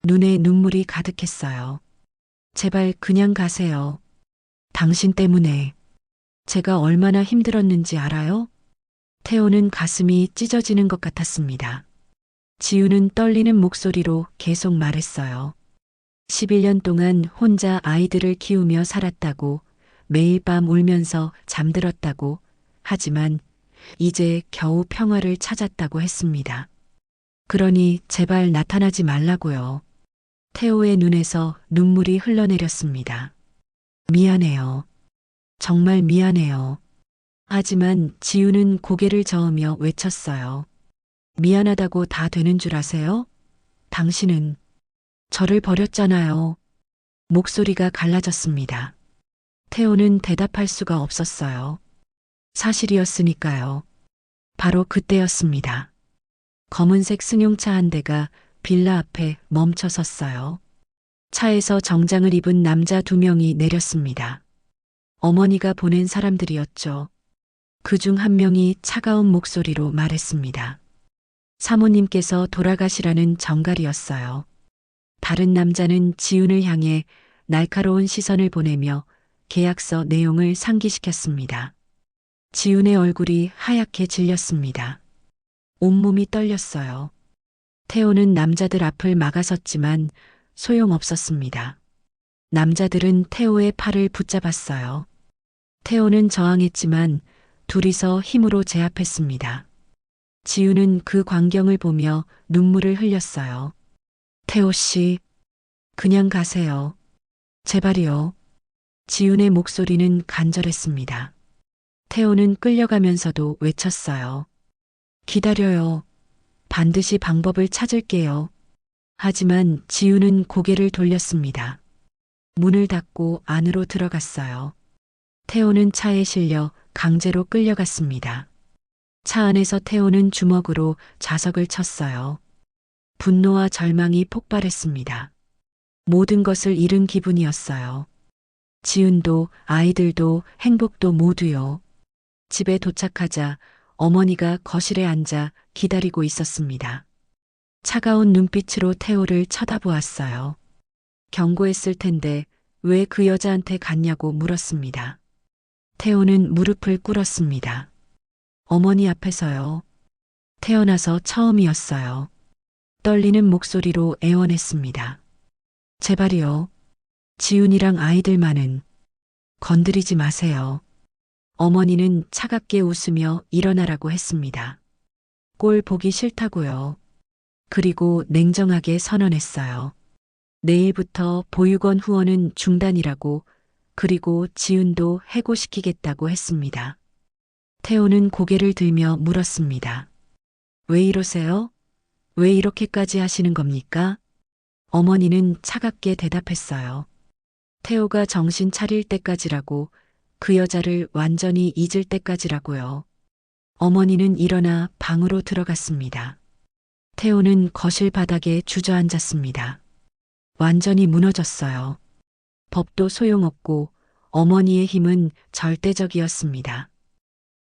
눈에 눈물이 가득했어요. 제발 그냥 가세요. 당신 때문에 제가 얼마나 힘들었는지 알아요? 태호는 가슴이 찢어지는 것 같았습니다. 지우는 떨리는 목소리로 계속 말했어요. 11년 동안 혼자 아이들을 키우며 살았다고, 매일 밤 울면서 잠들었다고, 하지만 이제 겨우 평화를 찾았다고 했습니다. 그러니 제발 나타나지 말라고요. 태호의 눈에서 눈물이 흘러내렸습니다. 미안해요. 정말 미안해요. 하지만 지우는 고개를 저으며 외쳤어요. 미안하다고 다 되는 줄 아세요? 당신은 저를 버렸잖아요. 목소리가 갈라졌습니다. 태호는 대답할 수가 없었어요. 사실이었으니까요. 바로 그때였습니다. 검은색 승용차 한 대가 빌라 앞에 멈춰 섰어요. 차에서 정장을 입은 남자 2명이 내렸습니다. 어머니가 보낸 사람들이었죠. 그중 한 명이 차가운 목소리로 말했습니다. 사모님께서 돌아가시라는 정갈이었어요. 다른 남자는 지훈을 향해 날카로운 시선을 보내며 계약서 내용을 상기시켰습니다. 지훈의 얼굴이 하얗게 질렸습니다. 온몸이 떨렸어요. 태호는 남자들 앞을 막아섰지만 소용없었습니다. 남자들은 태호의 팔을 붙잡았어요. 태호는 저항했지만 둘이서 힘으로 제압했습니다. 지우는 그 광경을 보며 눈물을 흘렸어요. 태호 씨, 그냥 가세요. 제발이요. 지훈의 목소리는 간절했습니다. 태호는 끌려가면서도 외쳤어요. 기다려요. 반드시 방법을 찾을게요. 하지만 지우는 고개를 돌렸습니다. 문을 닫고 안으로 들어갔어요. 태호는 차에 실려 강제로 끌려갔습니다. 차 안에서 태호는 주먹으로 좌석을 쳤어요. 분노와 절망이 폭발했습니다. 모든 것을 잃은 기분이었어요. 지훈도 아이들도 행복도 모두요. 집에 도착하자 어머니가 거실에 앉아 기다리고 있었습니다. 차가운 눈빛으로 태호를 쳐다보았어요. 경고했을 텐데 왜 그 여자한테 갔냐고 물었습니다. 태호는 무릎을 꿇었습니다. 어머니 앞에서요. 태어나서 처음이었어요. 떨리는 목소리로 애원했습니다. 제발이요. 지훈이랑 아이들만은 건드리지 마세요. 어머니는 차갑게 웃으며 일어나라고 했습니다. 꼴 보기 싫다고요. 그리고 냉정하게 선언했어요. 내일부터 보육원 후원은 중단이라고, 그리고 지훈도 해고시키겠다고 했습니다. 태호는 고개를 들며 물었습니다. 왜 이러세요? 왜 이렇게까지 하시는 겁니까? 어머니는 차갑게 대답했어요. 태호가 정신 차릴 때까지라고, 그 여자를 완전히 잊을 때까지라고요. 어머니는 일어나 방으로 들어갔습니다. 태호는 거실 바닥에 주저앉았습니다. 완전히 무너졌어요. 법도 소용없고 어머니의 힘은 절대적이었습니다.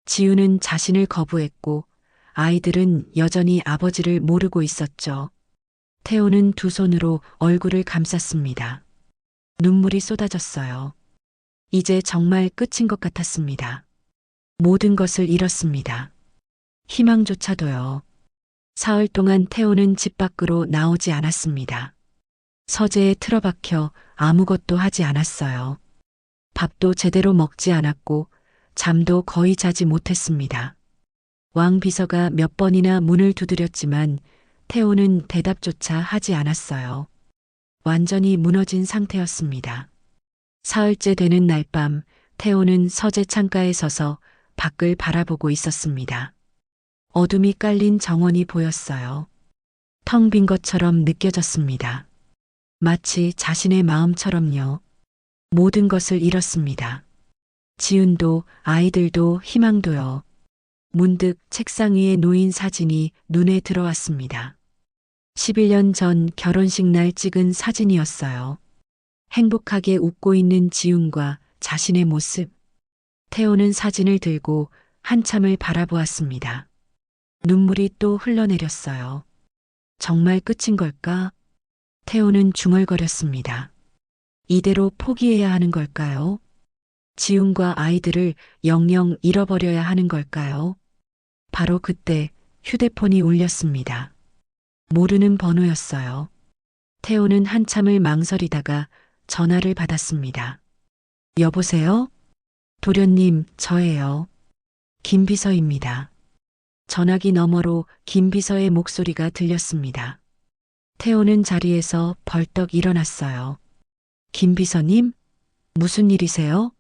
지우는 자신을 거부했고 아이들은 여전히 아버지를 모르고 있었죠. 태호는 두 손으로 얼굴을 감쌌습니다. 눈물이 쏟아졌어요. 이제 정말 끝인 것 같았습니다. 모든 것을 잃었습니다. 희망조차도요. 사흘 동안 태호는 집 밖으로 나오지 않았습니다. 서재에 틀어박혀 아무것도 하지 않았어요. 밥도 제대로 먹지 않았고 잠도 거의 자지 못했습니다. 왕 비서가 몇 번이나 문을 두드렸지만 태호는 대답조차 하지 않았어요. 완전히 무너진 상태였습니다. 사흘째 되는 날 밤 태호는 서재 창가에 서서 밖을 바라보고 있었습니다. 어둠이 깔린 정원이 보였어요. 텅 빈 것처럼 느껴졌습니다. 마치 자신의 마음처럼요. 모든 것을 잃었습니다. 지훈도 아이들도 희망도요. 문득 책상 위에 놓인 사진이 눈에 들어왔습니다. 11년 전 결혼식 날 찍은 사진이었어요. 행복하게 웃고 있는 지훈과 자신의 모습. 태호는 사진을 들고 한참을 바라보았습니다. 눈물이 또 흘러내렸어요. 정말 끝인 걸까? 태호는 중얼거렸습니다. 이대로 포기해야 하는 걸까요? 지훈과 아이들을 영영 잃어버려야 하는 걸까요? 바로 그때 휴대폰이 울렸습니다. 모르는 번호였어요. 태호는 한참을 망설이다가 전화를 받았습니다. 여보세요? 도련님, 저예요. 김비서입니다. 전화기 너머로 김비서의 목소리가 들렸습니다. 태호는 자리에서 벌떡 일어났어요. 김비서님? 무슨 일이세요?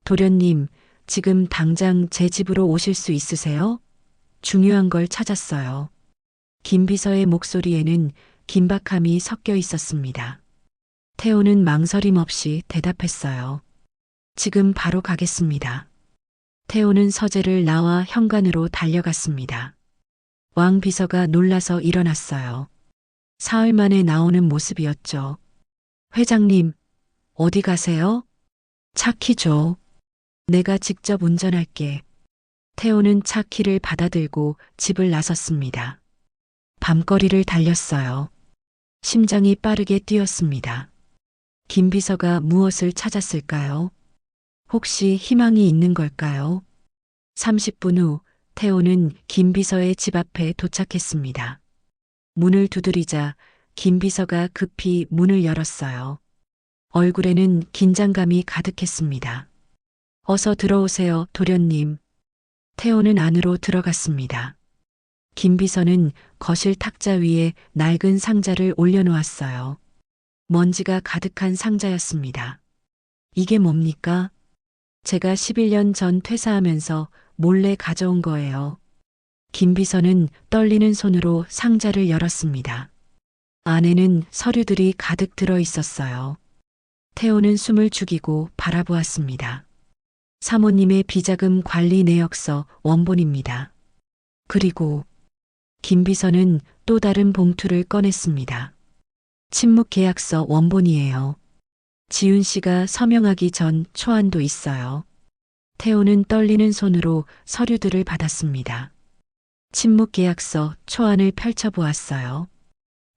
도련님, 지금 당장 제 집으로 오실 수 있으세요? 중요한 걸 찾았어요. 김비서의 목소리에는 긴박함이 섞여 있었습니다. 태호는 망설임 없이 대답했어요. 지금 바로 가겠습니다. 태호는 서재를 나와 현관으로 달려갔습니다. 왕 비서가 놀라서 일어났어요. 사흘 만에 나오는 모습이었죠. 회장님, 어디 가세요? 차 키 줘. 내가 직접 운전할게. 태호는 차 키를 받아들고 집을 나섰습니다. 밤거리를 달렸어요. 심장이 빠르게 뛰었습니다. 김 비서가 무엇을 찾았을까요? 혹시 희망이 있는 걸까요? 30분 후 태호는 김 비서의 집 앞에 도착했습니다. 문을 두드리자 김 비서가 급히 문을 열었어요. 얼굴에는 긴장감이 가득했습니다. 어서 들어오세요, 도련님. 태호는 안으로 들어갔습니다. 김 비서는 거실 탁자 위에 낡은 상자를 올려놓았어요. 먼지가 가득한 상자였습니다. 이게 뭡니까? 제가 11년 전 퇴사하면서 몰래 가져온 거예요. 김 비서는 떨리는 손으로 상자를 열었습니다. 안에는 서류들이 가득 들어 있었어요. 태호는 숨을 죽이고 바라보았습니다. 사모님의 비자금 관리 내역서 원본입니다. 그리고 김 비서는 또 다른 봉투를 꺼냈습니다. 침묵 계약서 원본이에요. 지훈 씨가 서명하기 전 초안도 있어요. 태호는 떨리는 손으로 서류들을 받았습니다. 침묵 계약서 초안을 펼쳐보았어요.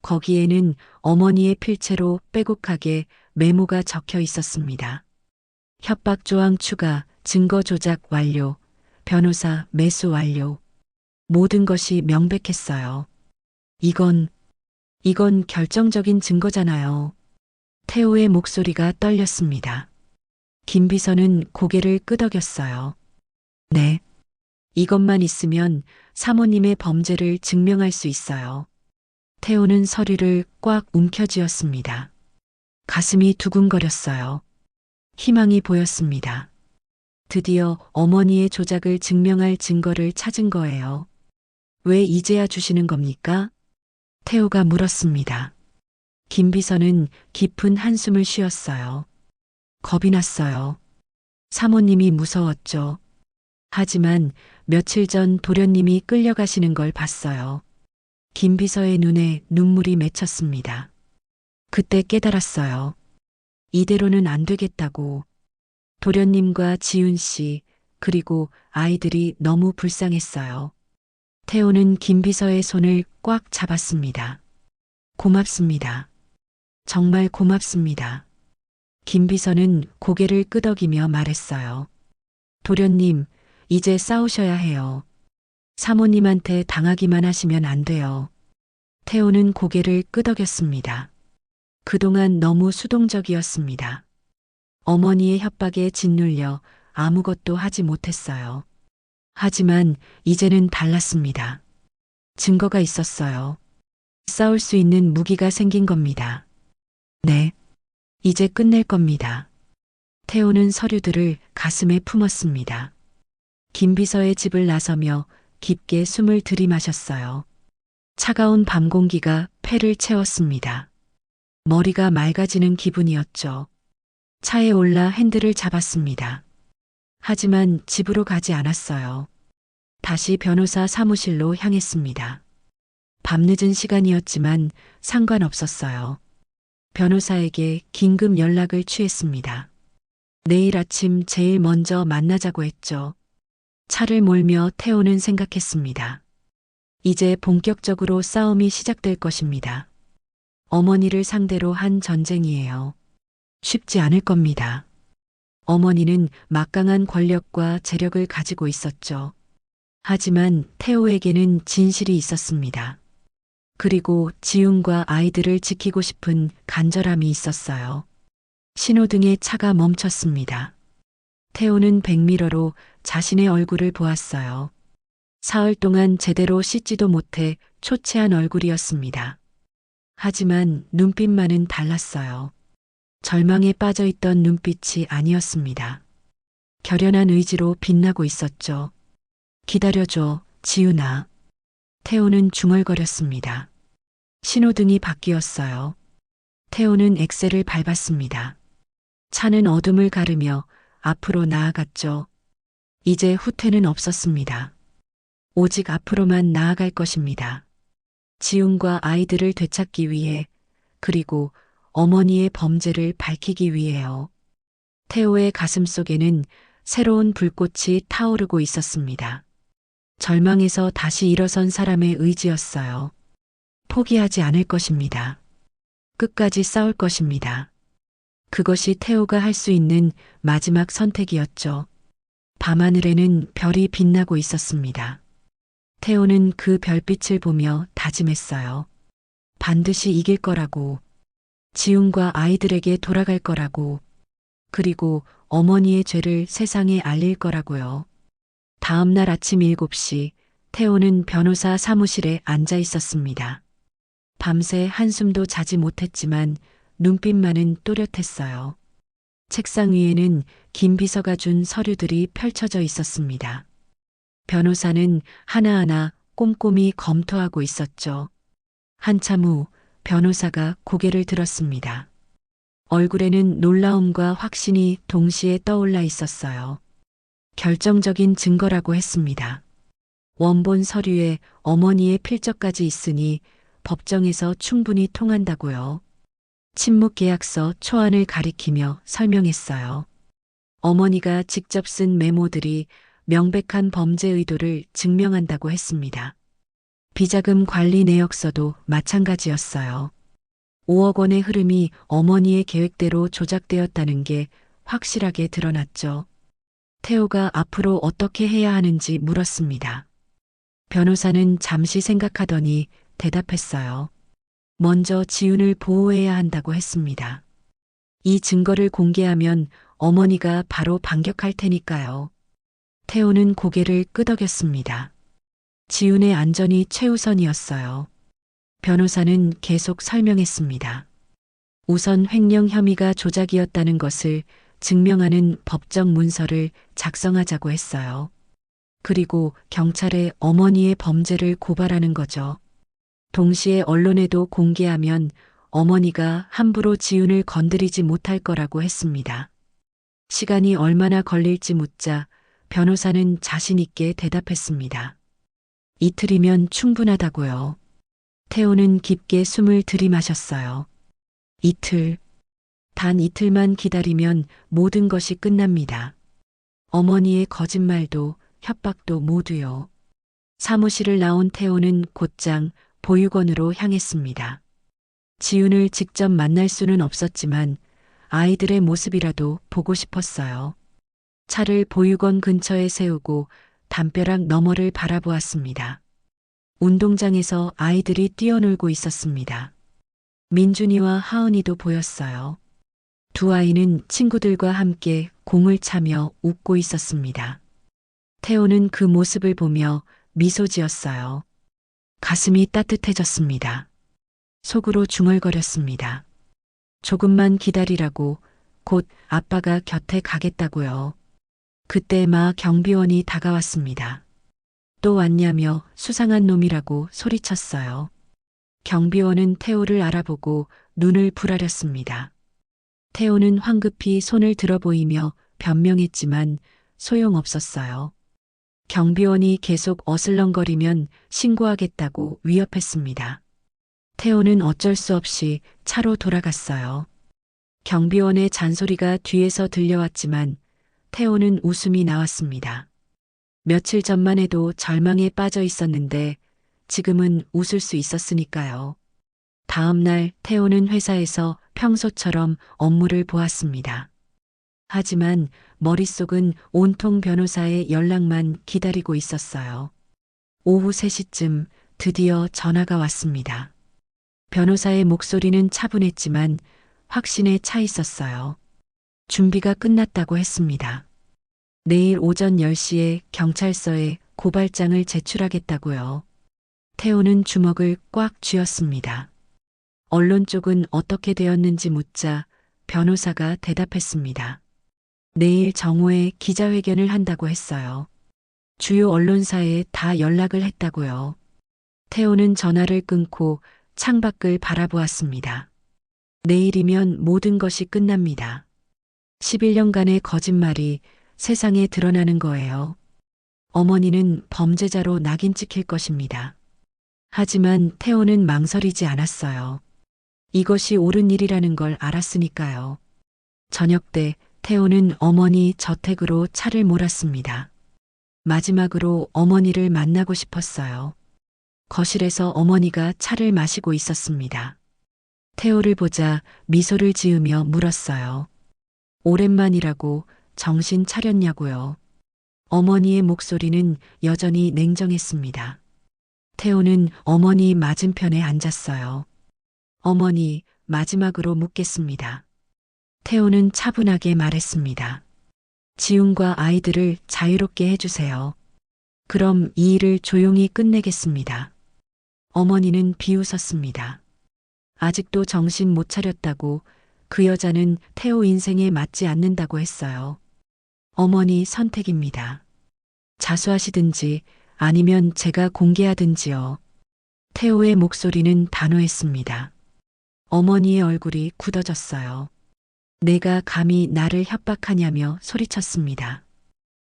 거기에는 어머니의 필체로 빼곡하게 메모가 적혀 있었습니다. 협박 조항 추가, 증거 조작 완료, 변호사 매수 완료. 모든 것이 명백했어요. 이건 결정적인 증거잖아요. 태호의 목소리가 떨렸습니다. 김 비서는 고개를 끄덕였어요. 네. 이것만 있으면 사모님의 범죄를 증명할 수 있어요. 태호는 서류를 꽉 움켜쥐었습니다. 가슴이 두근거렸어요. 희망이 보였습니다. 드디어 어머니의 조작을 증명할 증거를 찾은 거예요. 왜 이제야 주시는 겁니까? 태호가 물었습니다. 김 비서는 깊은 한숨을 쉬었어요. 겁이 났어요. 사모님이 무서웠죠. 하지만 며칠 전 도련님이 끌려가시는 걸 봤어요. 김 비서의 눈에 눈물이 맺혔습니다. 그때 깨달았어요. 이대로는 안 되겠다고. 도련님과 지훈 씨, 그리고 아이들이 너무 불쌍했어요. 태호는 김 비서의 손을 꽉 잡았습니다. 고맙습니다. 정말 고맙습니다. 김 비서는 고개를 끄덕이며 말했어요. 도련님, 이제 싸우셔야 해요. 사모님한테 당하기만 하시면 안 돼요. 태호는 고개를 끄덕였습니다. 그동안 너무 수동적이었습니다. 어머니의 협박에 짓눌려 아무것도 하지 못했어요. 하지만 이제는 달랐습니다. 증거가 있었어요. 싸울 수 있는 무기가 생긴 겁니다. 네, 이제 끝낼 겁니다. 태호는 서류들을 가슴에 품었습니다. 김 비서의 집을 나서며 깊게 숨을 들이마셨어요. 차가운 밤 공기가 폐를 채웠습니다. 머리가 맑아지는 기분이었죠. 차에 올라 핸들을 잡았습니다. 하지만 집으로 가지 않았어요. 다시 변호사 사무실로 향했습니다. 밤늦은 시간이었지만 상관없었어요. 변호사에게 긴급 연락을 취했습니다. 내일 아침 제일 먼저 만나자고 했죠. 차를 몰며 태호는 생각했습니다. 이제 본격적으로 싸움이 시작될 것입니다. 어머니를 상대로 한 전쟁이에요. 쉽지 않을 겁니다. 어머니는 막강한 권력과 재력을 가지고 있었죠. 하지만 태호에게는 진실이 있었습니다. 그리고 지훈과 아이들을 지키고 싶은 간절함이 있었어요. 신호등의 차가 멈췄습니다. 태호는 백미러로 자신의 얼굴을 보았어요. 사흘 동안 제대로 씻지도 못해 초췌한 얼굴이었습니다. 하지만 눈빛만은 달랐어요. 절망에 빠져 있던 눈빛이 아니었습니다. 결연한 의지로 빛나고 있었죠. 기다려줘, 지훈아. 태호는 중얼거렸습니다. 신호등이 바뀌었어요. 태호는 엑셀을 밟았습니다. 차는 어둠을 가르며 앞으로 나아갔죠. 이제 후퇴는 없었습니다. 오직 앞으로만 나아갈 것입니다. 지훈과 아이들을 되찾기 위해, 그리고 어머니의 범죄를 밝히기 위해요. 태호의 가슴 속에는 새로운 불꽃이 타오르고 있었습니다. 절망에서 다시 일어선 사람의 의지였어요. 포기하지 않을 것입니다. 끝까지 싸울 것입니다. 그것이 태호가 할 수 있는 마지막 선택이었죠. 밤하늘에는 별이 빛나고 있었습니다. 태호는 그 별빛을 보며 다짐했어요. 반드시 이길 거라고. 지훈과 아이들에게 돌아갈 거라고. 그리고 어머니의 죄를 세상에 알릴 거라고요. 다음 날 아침 7시, 태호는 변호사 사무실에 앉아 있었습니다. 밤새 한숨도 자지 못했지만 눈빛만은 또렷했어요. 책상 위에는 김 비서가 준 서류들이 펼쳐져 있었습니다. 변호사는 하나하나 꼼꼼히 검토하고 있었죠. 한참 후 변호사가 고개를 들었습니다. 얼굴에는 놀라움과 확신이 동시에 떠올라 있었어요. 결정적인 증거라고 했습니다. 원본 서류에 어머니의 필적까지 있으니 법정에서 충분히 통한다고요. 침묵계약서 초안을 가리키며 설명했어요. 어머니가 직접 쓴 메모들이 명백한 범죄 의도를 증명한다고 했습니다. 비자금 관리 내역서도 마찬가지였어요. 5억 원의 흐름이 어머니의 계획대로 조작되었다는 게 확실하게 드러났죠. 태호가 앞으로 어떻게 해야 하는지 물었습니다. 변호사는 잠시 생각하더니 대답했어요. 먼저 지훈을 보호해야 한다고 했습니다. 이 증거를 공개하면 어머니가 바로 반격할 테니까요. 태호는 고개를 끄덕였습니다. 지훈의 안전이 최우선이었어요. 변호사는 계속 설명했습니다. 우선 횡령 혐의가 조작이었다는 것을 증명하는 법정 문서를 작성하자고 했어요. 그리고 경찰에 어머니의 범죄를 고발하는 거죠. 동시에 언론에도 공개하면 어머니가 함부로 지훈을 건드리지 못할 거라고 했습니다. 시간이 얼마나 걸릴지 묻자 변호사는 자신 있게 대답했습니다. 이틀이면 충분하다고요. 태호는 깊게 숨을 들이마셨어요. 이틀. 단 이틀만 기다리면 모든 것이 끝납니다. 어머니의 거짓말도 협박도 모두요. 사무실을 나온 태호는 곧장 보육원으로 향했습니다. 지훈을 직접 만날 수는 없었지만 아이들의 모습이라도 보고 싶었어요. 차를 보육원 근처에 세우고 담벼락 너머를 바라보았습니다. 운동장에서 아이들이 뛰어놀고 있었습니다. 민준이와 하은이도 보였어요. 두 아이는 친구들과 함께 공을 차며 웃고 있었습니다. 태호는 그 모습을 보며 미소 지었어요. 가슴이 따뜻해졌습니다. 속으로 중얼거렸습니다. 조금만 기다리라고, 곧 아빠가 곁에 가겠다고요. 그때 마 경비원이 다가왔습니다. 또 왔냐며 수상한 놈이라고 소리쳤어요. 경비원은 태호를 알아보고 눈을 부라렸습니다. 태호는 황급히 손을 들어 보이며 변명했지만 소용없었어요. 경비원이 계속 어슬렁거리면 신고하겠다고 위협했습니다. 태호는 어쩔 수 없이 차로 돌아갔어요. 경비원의 잔소리가 뒤에서 들려왔지만 태호는 웃음이 나왔습니다. 며칠 전만 해도 절망에 빠져 있었는데 지금은 웃을 수 있었으니까요. 다음 날 태호는 회사에서 평소처럼 업무를 보았습니다. 하지만 머릿속은 온통 변호사의 연락만 기다리고 있었어요. 오후 3시쯤 드디어 전화가 왔습니다. 변호사의 목소리는 차분했지만 확신에 차 있었어요. 준비가 끝났다고 했습니다. 내일 오전 10시에 경찰서에 고발장을 제출하겠다고요. 태호는 주먹을 꽉 쥐었습니다. 언론 쪽은 어떻게 되었는지 묻자 변호사가 대답했습니다. 내일 정오에 기자회견을 한다고 했어요. 주요 언론사에 다 연락을 했다고요. 태호는 전화를 끊고 창밖을 바라보았습니다. 내일이면 모든 것이 끝납니다. 11년간의 거짓말이 세상에 드러나는 거예요. 어머니는 범죄자로 낙인 찍힐 것입니다. 하지만 태호는 망설이지 않았어요. 이것이 옳은 일이라는 걸 알았으니까요. 저녁 때 태호는 어머니 저택으로 차를 몰았습니다. 마지막으로 어머니를 만나고 싶었어요. 거실에서 어머니가 차를 마시고 있었습니다. 태호를 보자 미소를 지으며 물었어요. 오랜만이라고 정신 차렸냐고요. 어머니의 목소리는 여전히 냉정했습니다. 태호는 어머니 맞은편에 앉았어요. 어머니, 마지막으로 묻겠습니다. 태호는 차분하게 말했습니다. 지훈과 아이들을 자유롭게 해주세요. 그럼 이 일을 조용히 끝내겠습니다. 어머니는 비웃었습니다. 아직도 정신 못 차렸다고 그 여자는 태호 인생에 맞지 않는다고 했어요. 어머니 선택입니다. 자수하시든지 아니면 제가 공개하든지요. 태호의 목소리는 단호했습니다. 어머니의 얼굴이 굳어졌어요. 내가 감히 나를 협박하냐며 소리쳤습니다.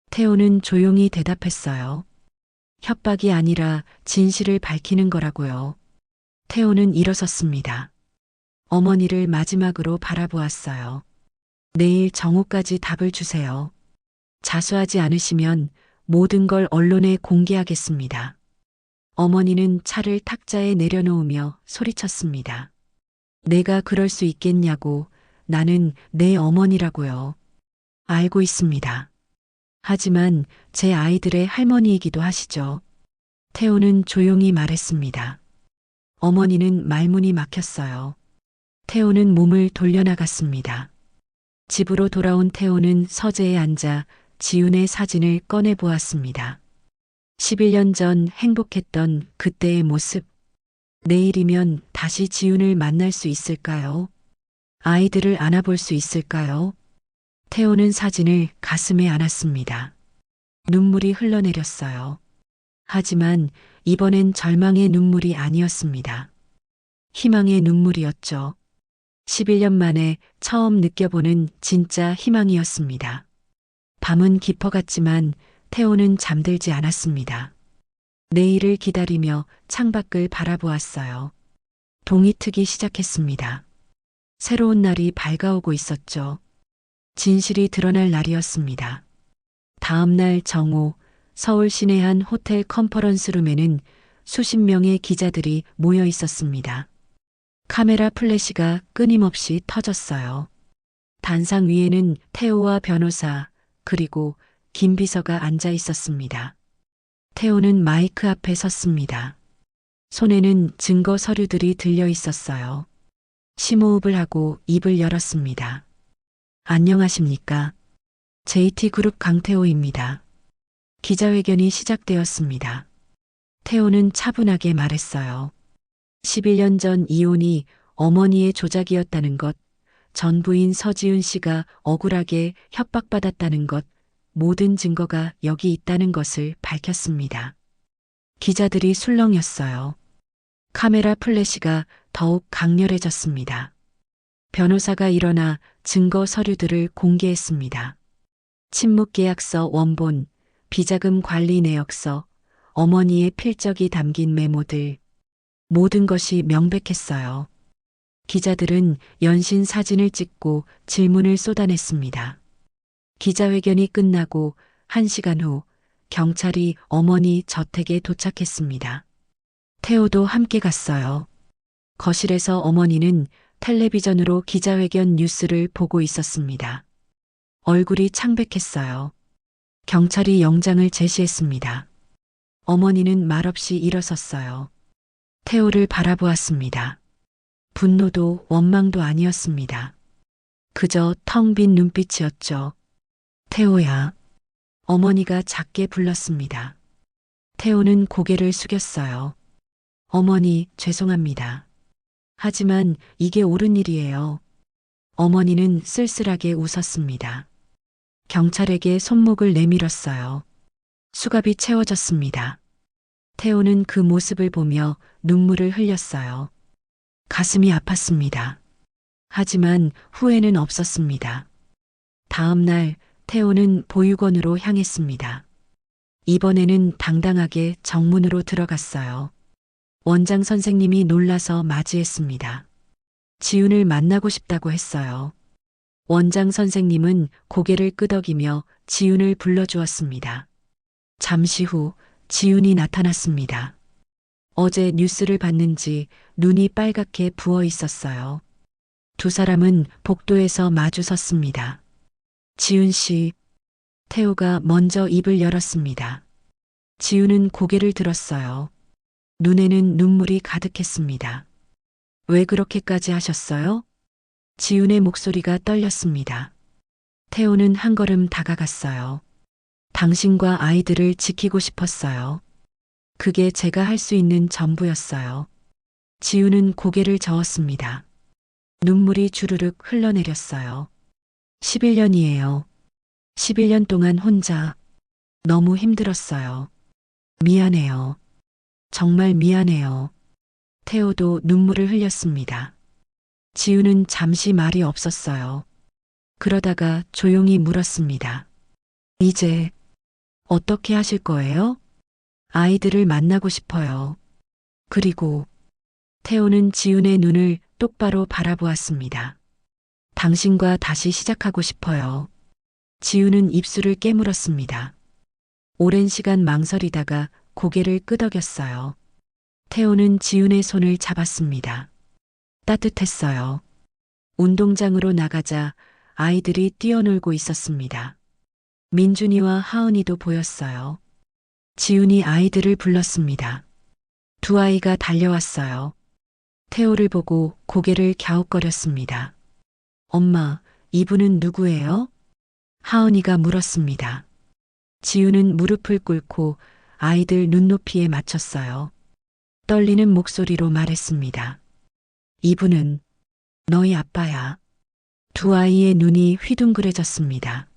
태호는 조용히 대답했어요. 협박이 아니라 진실을 밝히는 거라고요. 태호는 일어섰습니다. 어머니를 마지막으로 바라보았어요. 내일 정오까지 답을 주세요. 자수하지 않으시면 모든 걸 언론에 공개하겠습니다. 어머니는 차를 탁자에 내려놓으며 소리쳤습니다. 내가 그럴 수 있겠냐고. 나는 내 어머니라고요. 알고 있습니다. 하지만 제 아이들의 할머니이기도 하시죠. 태호는 조용히 말했습니다. 어머니는 말문이 막혔어요. 태호는 몸을 돌려나갔습니다. 집으로 돌아온 태호는 서재에 앉아 지훈의 사진을 꺼내 보았습니다. 11년 전 행복했던 그때의 모습. 내일이면 다시 지훈을 만날 수 있을까요? 아이들을 안아볼 수 있을까요? 태호는 사진을 가슴에 안았습니다. 눈물이 흘러내렸어요. 하지만 이번엔 절망의 눈물이 아니었습니다. 희망의 눈물이었죠. 11년 만에 처음 느껴보는 진짜 희망이었습니다. 밤은 깊어갔지만 태호는 잠들지 않았습니다. 내일을 기다리며 창밖을 바라보았어요. 동이 트기 시작했습니다. 새로운 날이 밝아오고 있었죠. 진실이 드러날 날이었습니다. 다음 날 정오, 서울 시내 한 호텔 컨퍼런스룸에는 수십 명의 기자들이 모여 있었습니다. 카메라 플래시가 끊임없이 터졌어요. 단상 위에는 태호와 변호사, 그리고 김 비서가 앉아 있었습니다. 태호는 마이크 앞에 섰습니다. 손에는 증거 서류들이 들려 있었어요. 심호흡을 하고 입을 열었습니다. 안녕하십니까? JT그룹 강태호입니다. 기자회견이 시작되었습니다. 태호는 차분하게 말했어요. 11년 전 이혼이 어머니의 조작이었다는 것, 전 부인 서지훈 씨가 억울하게 협박받았다는 것, 모든 증거가 여기 있다는 것을 밝혔습니다. 기자들이 술렁였어요. 카메라 플래시가 더욱 강렬해졌습니다. 변호사가 일어나 증거 서류들을 공개했습니다. 침묵계약서 원본, 비자금 관리 내역서, 어머니의 필적이 담긴 메모들, 모든 것이 명백했어요. 기자들은 연신 사진을 찍고 질문을 쏟아냈습니다. 기자회견이 끝나고 1시간 후 경찰이 어머니 저택에 도착했습니다. 태호도 함께 갔어요. 거실에서 어머니는 텔레비전으로 기자회견 뉴스를 보고 있었습니다. 얼굴이 창백했어요. 경찰이 영장을 제시했습니다. 어머니는 말없이 일어섰어요. 태호를 바라보았습니다. 분노도 원망도 아니었습니다. 그저 텅 빈 눈빛이었죠. 태호야. 어머니가 작게 불렀습니다. 태호는 고개를 숙였어요. 어머니, 죄송합니다. 하지만 이게 옳은 일이에요. 어머니는 쓸쓸하게 웃었습니다. 경찰에게 손목을 내밀었어요. 수갑이 채워졌습니다. 태호는 그 모습을 보며 눈물을 흘렸어요. 가슴이 아팠습니다. 하지만 후회는 없었습니다. 다음 날 태호는 보육원으로 향했습니다. 이번에는 당당하게 정문으로 들어갔어요. 원장 선생님이 놀라서 맞이했습니다. 지훈을 만나고 싶다고 했어요. 원장 선생님은 고개를 끄덕이며 지훈을 불러주었습니다. 잠시 후 지훈이 나타났습니다. 어제 뉴스를 봤는지 눈이 빨갛게 부어 있었어요. 두 사람은 복도에서 마주 섰습니다. 지훈 씨, 태호가 먼저 입을 열었습니다. 지훈은 고개를 들었어요. 눈에는 눈물이 가득했습니다. 왜 그렇게까지 하셨어요? 지훈의 목소리가 떨렸습니다. 태호는 한 걸음 다가갔어요. 당신과 아이들을 지키고 싶었어요. 그게 제가 할 수 있는 전부였어요. 지훈은 고개를 저었습니다. 눈물이 주르륵 흘러내렸어요. 11년이에요. 11년 동안 혼자 너무 힘들었어요. 미안해요. 정말 미안해요. 태호도 눈물을 흘렸습니다. 지훈은 잠시 말이 없었어요. 그러다가 조용히 물었습니다. 이제 어떻게 하실 거예요? 아이들을 만나고 싶어요. 그리고 태호는 지훈의 눈을 똑바로 바라보았습니다. 당신과 다시 시작하고 싶어요. 지훈은 입술을 깨물었습니다. 오랜 시간 망설이다가 고개를 끄덕였어요. 태호는 지훈의 손을 잡았습니다. 따뜻했어요. 운동장으로 나가자 아이들이 뛰어놀고 있었습니다. 민준이와 하은이도 보였어요. 지훈이 아이들을 불렀습니다. 두 아이가 달려왔어요. 태호를 보고 고개를 갸웃거렸습니다. 엄마, 이분은 누구예요? 하은이가 물었습니다. 지훈은 무릎을 꿇고 아이들 눈높이에 맞췄어요. 떨리는 목소리로 말했습니다. 이분은 너희 아빠야. 두 아이의 눈이 휘둥그레졌습니다.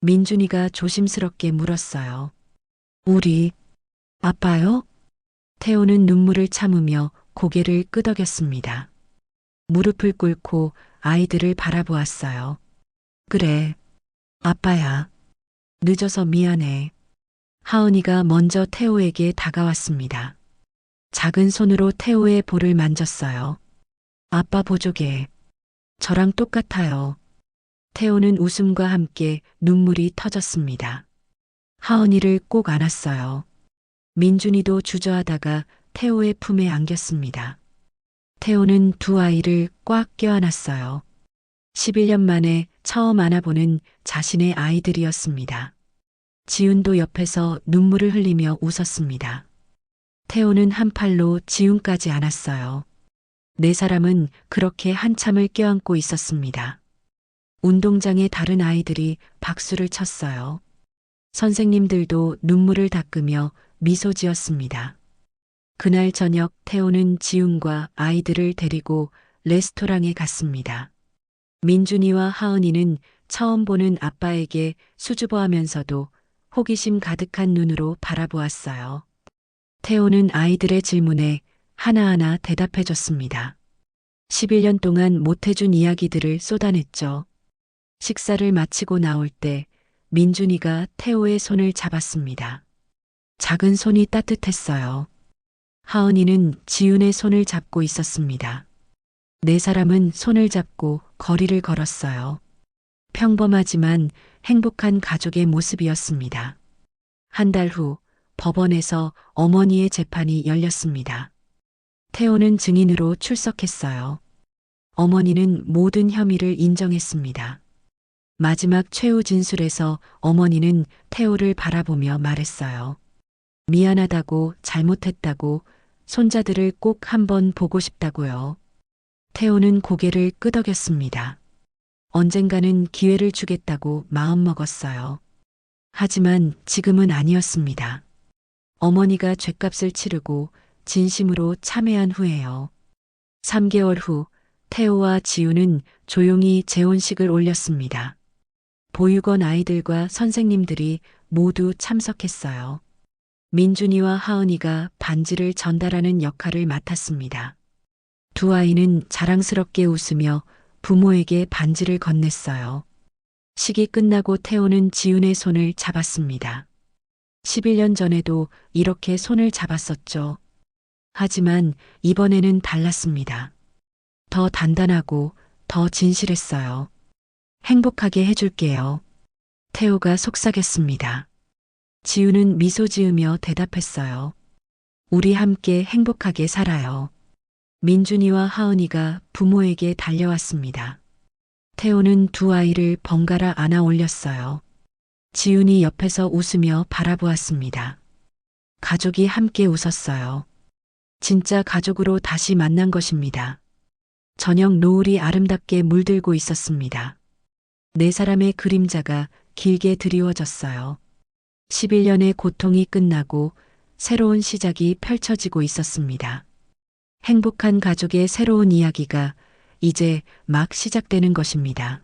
민준이가 조심스럽게 물었어요. 우리 아빠요? 태호는 눈물을 참으며 고개를 끄덕였습니다. 무릎을 꿇고 아이들을 바라보았어요. 그래, 아빠야. 늦어서 미안해. 하은이가 먼저 태호에게 다가왔습니다. 작은 손으로 태호의 볼을 만졌어요. 아빠 보조개. 저랑 똑같아요. 태호는 웃음과 함께 눈물이 터졌습니다. 하은이를 꼭 안았어요. 민준이도 주저하다가 태호의 품에 안겼습니다. 태호는 두 아이를 꽉 껴안았어요. 11년 만에 처음 안아보는 자신의 아이들이었습니다. 지훈도 옆에서 눈물을 흘리며 웃었습니다. 태호는 한 팔로 지훈까지 안았어요. 네 사람은 그렇게 한참을 껴안고 있었습니다. 운동장의 다른 아이들이 박수를 쳤어요. 선생님들도 눈물을 닦으며 미소 지었습니다. 그날 저녁 태호는 지훈과 아이들을 데리고 레스토랑에 갔습니다. 민준이와 하은이는 처음 보는 아빠에게 수줍어하면서도 호기심 가득한 눈으로 바라보았어요. 태호는 아이들의 질문에 하나하나 대답해줬습니다. 11년 동안 못해준 이야기들을 쏟아냈죠. 식사를 마치고 나올 때 민준이가 태호의 손을 잡았습니다. 작은 손이 따뜻했어요. 하은이는 지훈의 손을 잡고 있었습니다. 네 사람은 손을 잡고 거리를 걸었어요. 평범하지만 행복한 가족의 모습이었습니다. 한 달 후 법원에서 어머니의 재판이 열렸습니다. 태호는 증인으로 출석했어요. 어머니는 모든 혐의를 인정했습니다. 마지막 최후 진술에서 어머니는 태호를 바라보며 말했어요. 미안하다고, 잘못했다고, 손자들을 꼭 한번 보고 싶다고요. 태호는 고개를 끄덕였습니다. 언젠가는 기회를 주겠다고 마음먹었어요. 하지만 지금은 아니었습니다. 어머니가 죗값을 치르고 진심으로 참회한 후에요. 3개월 후 태호와 지우는 조용히 재혼식을 올렸습니다. 보육원 아이들과 선생님들이 모두 참석했어요. 민준이와 하은이가 반지를 전달하는 역할을 맡았습니다. 두 아이는 자랑스럽게 웃으며 부모에게 반지를 건넸어요. 식이 끝나고 태호는 지훈의 손을 잡았습니다. 11년 전에도 이렇게 손을 잡았었죠. 하지만 이번에는 달랐습니다. 더 단단하고 더 진실했어요. 행복하게 해줄게요. 태호가 속삭였습니다. 지우는 미소 지으며 대답했어요. 우리 함께 행복하게 살아요. 민준이와 하은이가 부모에게 달려왔습니다. 태호는 두 아이를 번갈아 안아 올렸어요. 지훈이 옆에서 웃으며 바라보았습니다. 가족이 함께 웃었어요. 진짜 가족으로 다시 만난 것입니다. 저녁 노을이 아름답게 물들고 있었습니다. 네 사람의 그림자가 길게 드리워졌어요. 11년의 고통이 끝나고 새로운 시작이 펼쳐지고 있었습니다. 행복한 가족의 새로운 이야기가 이제 막 시작되는 것입니다.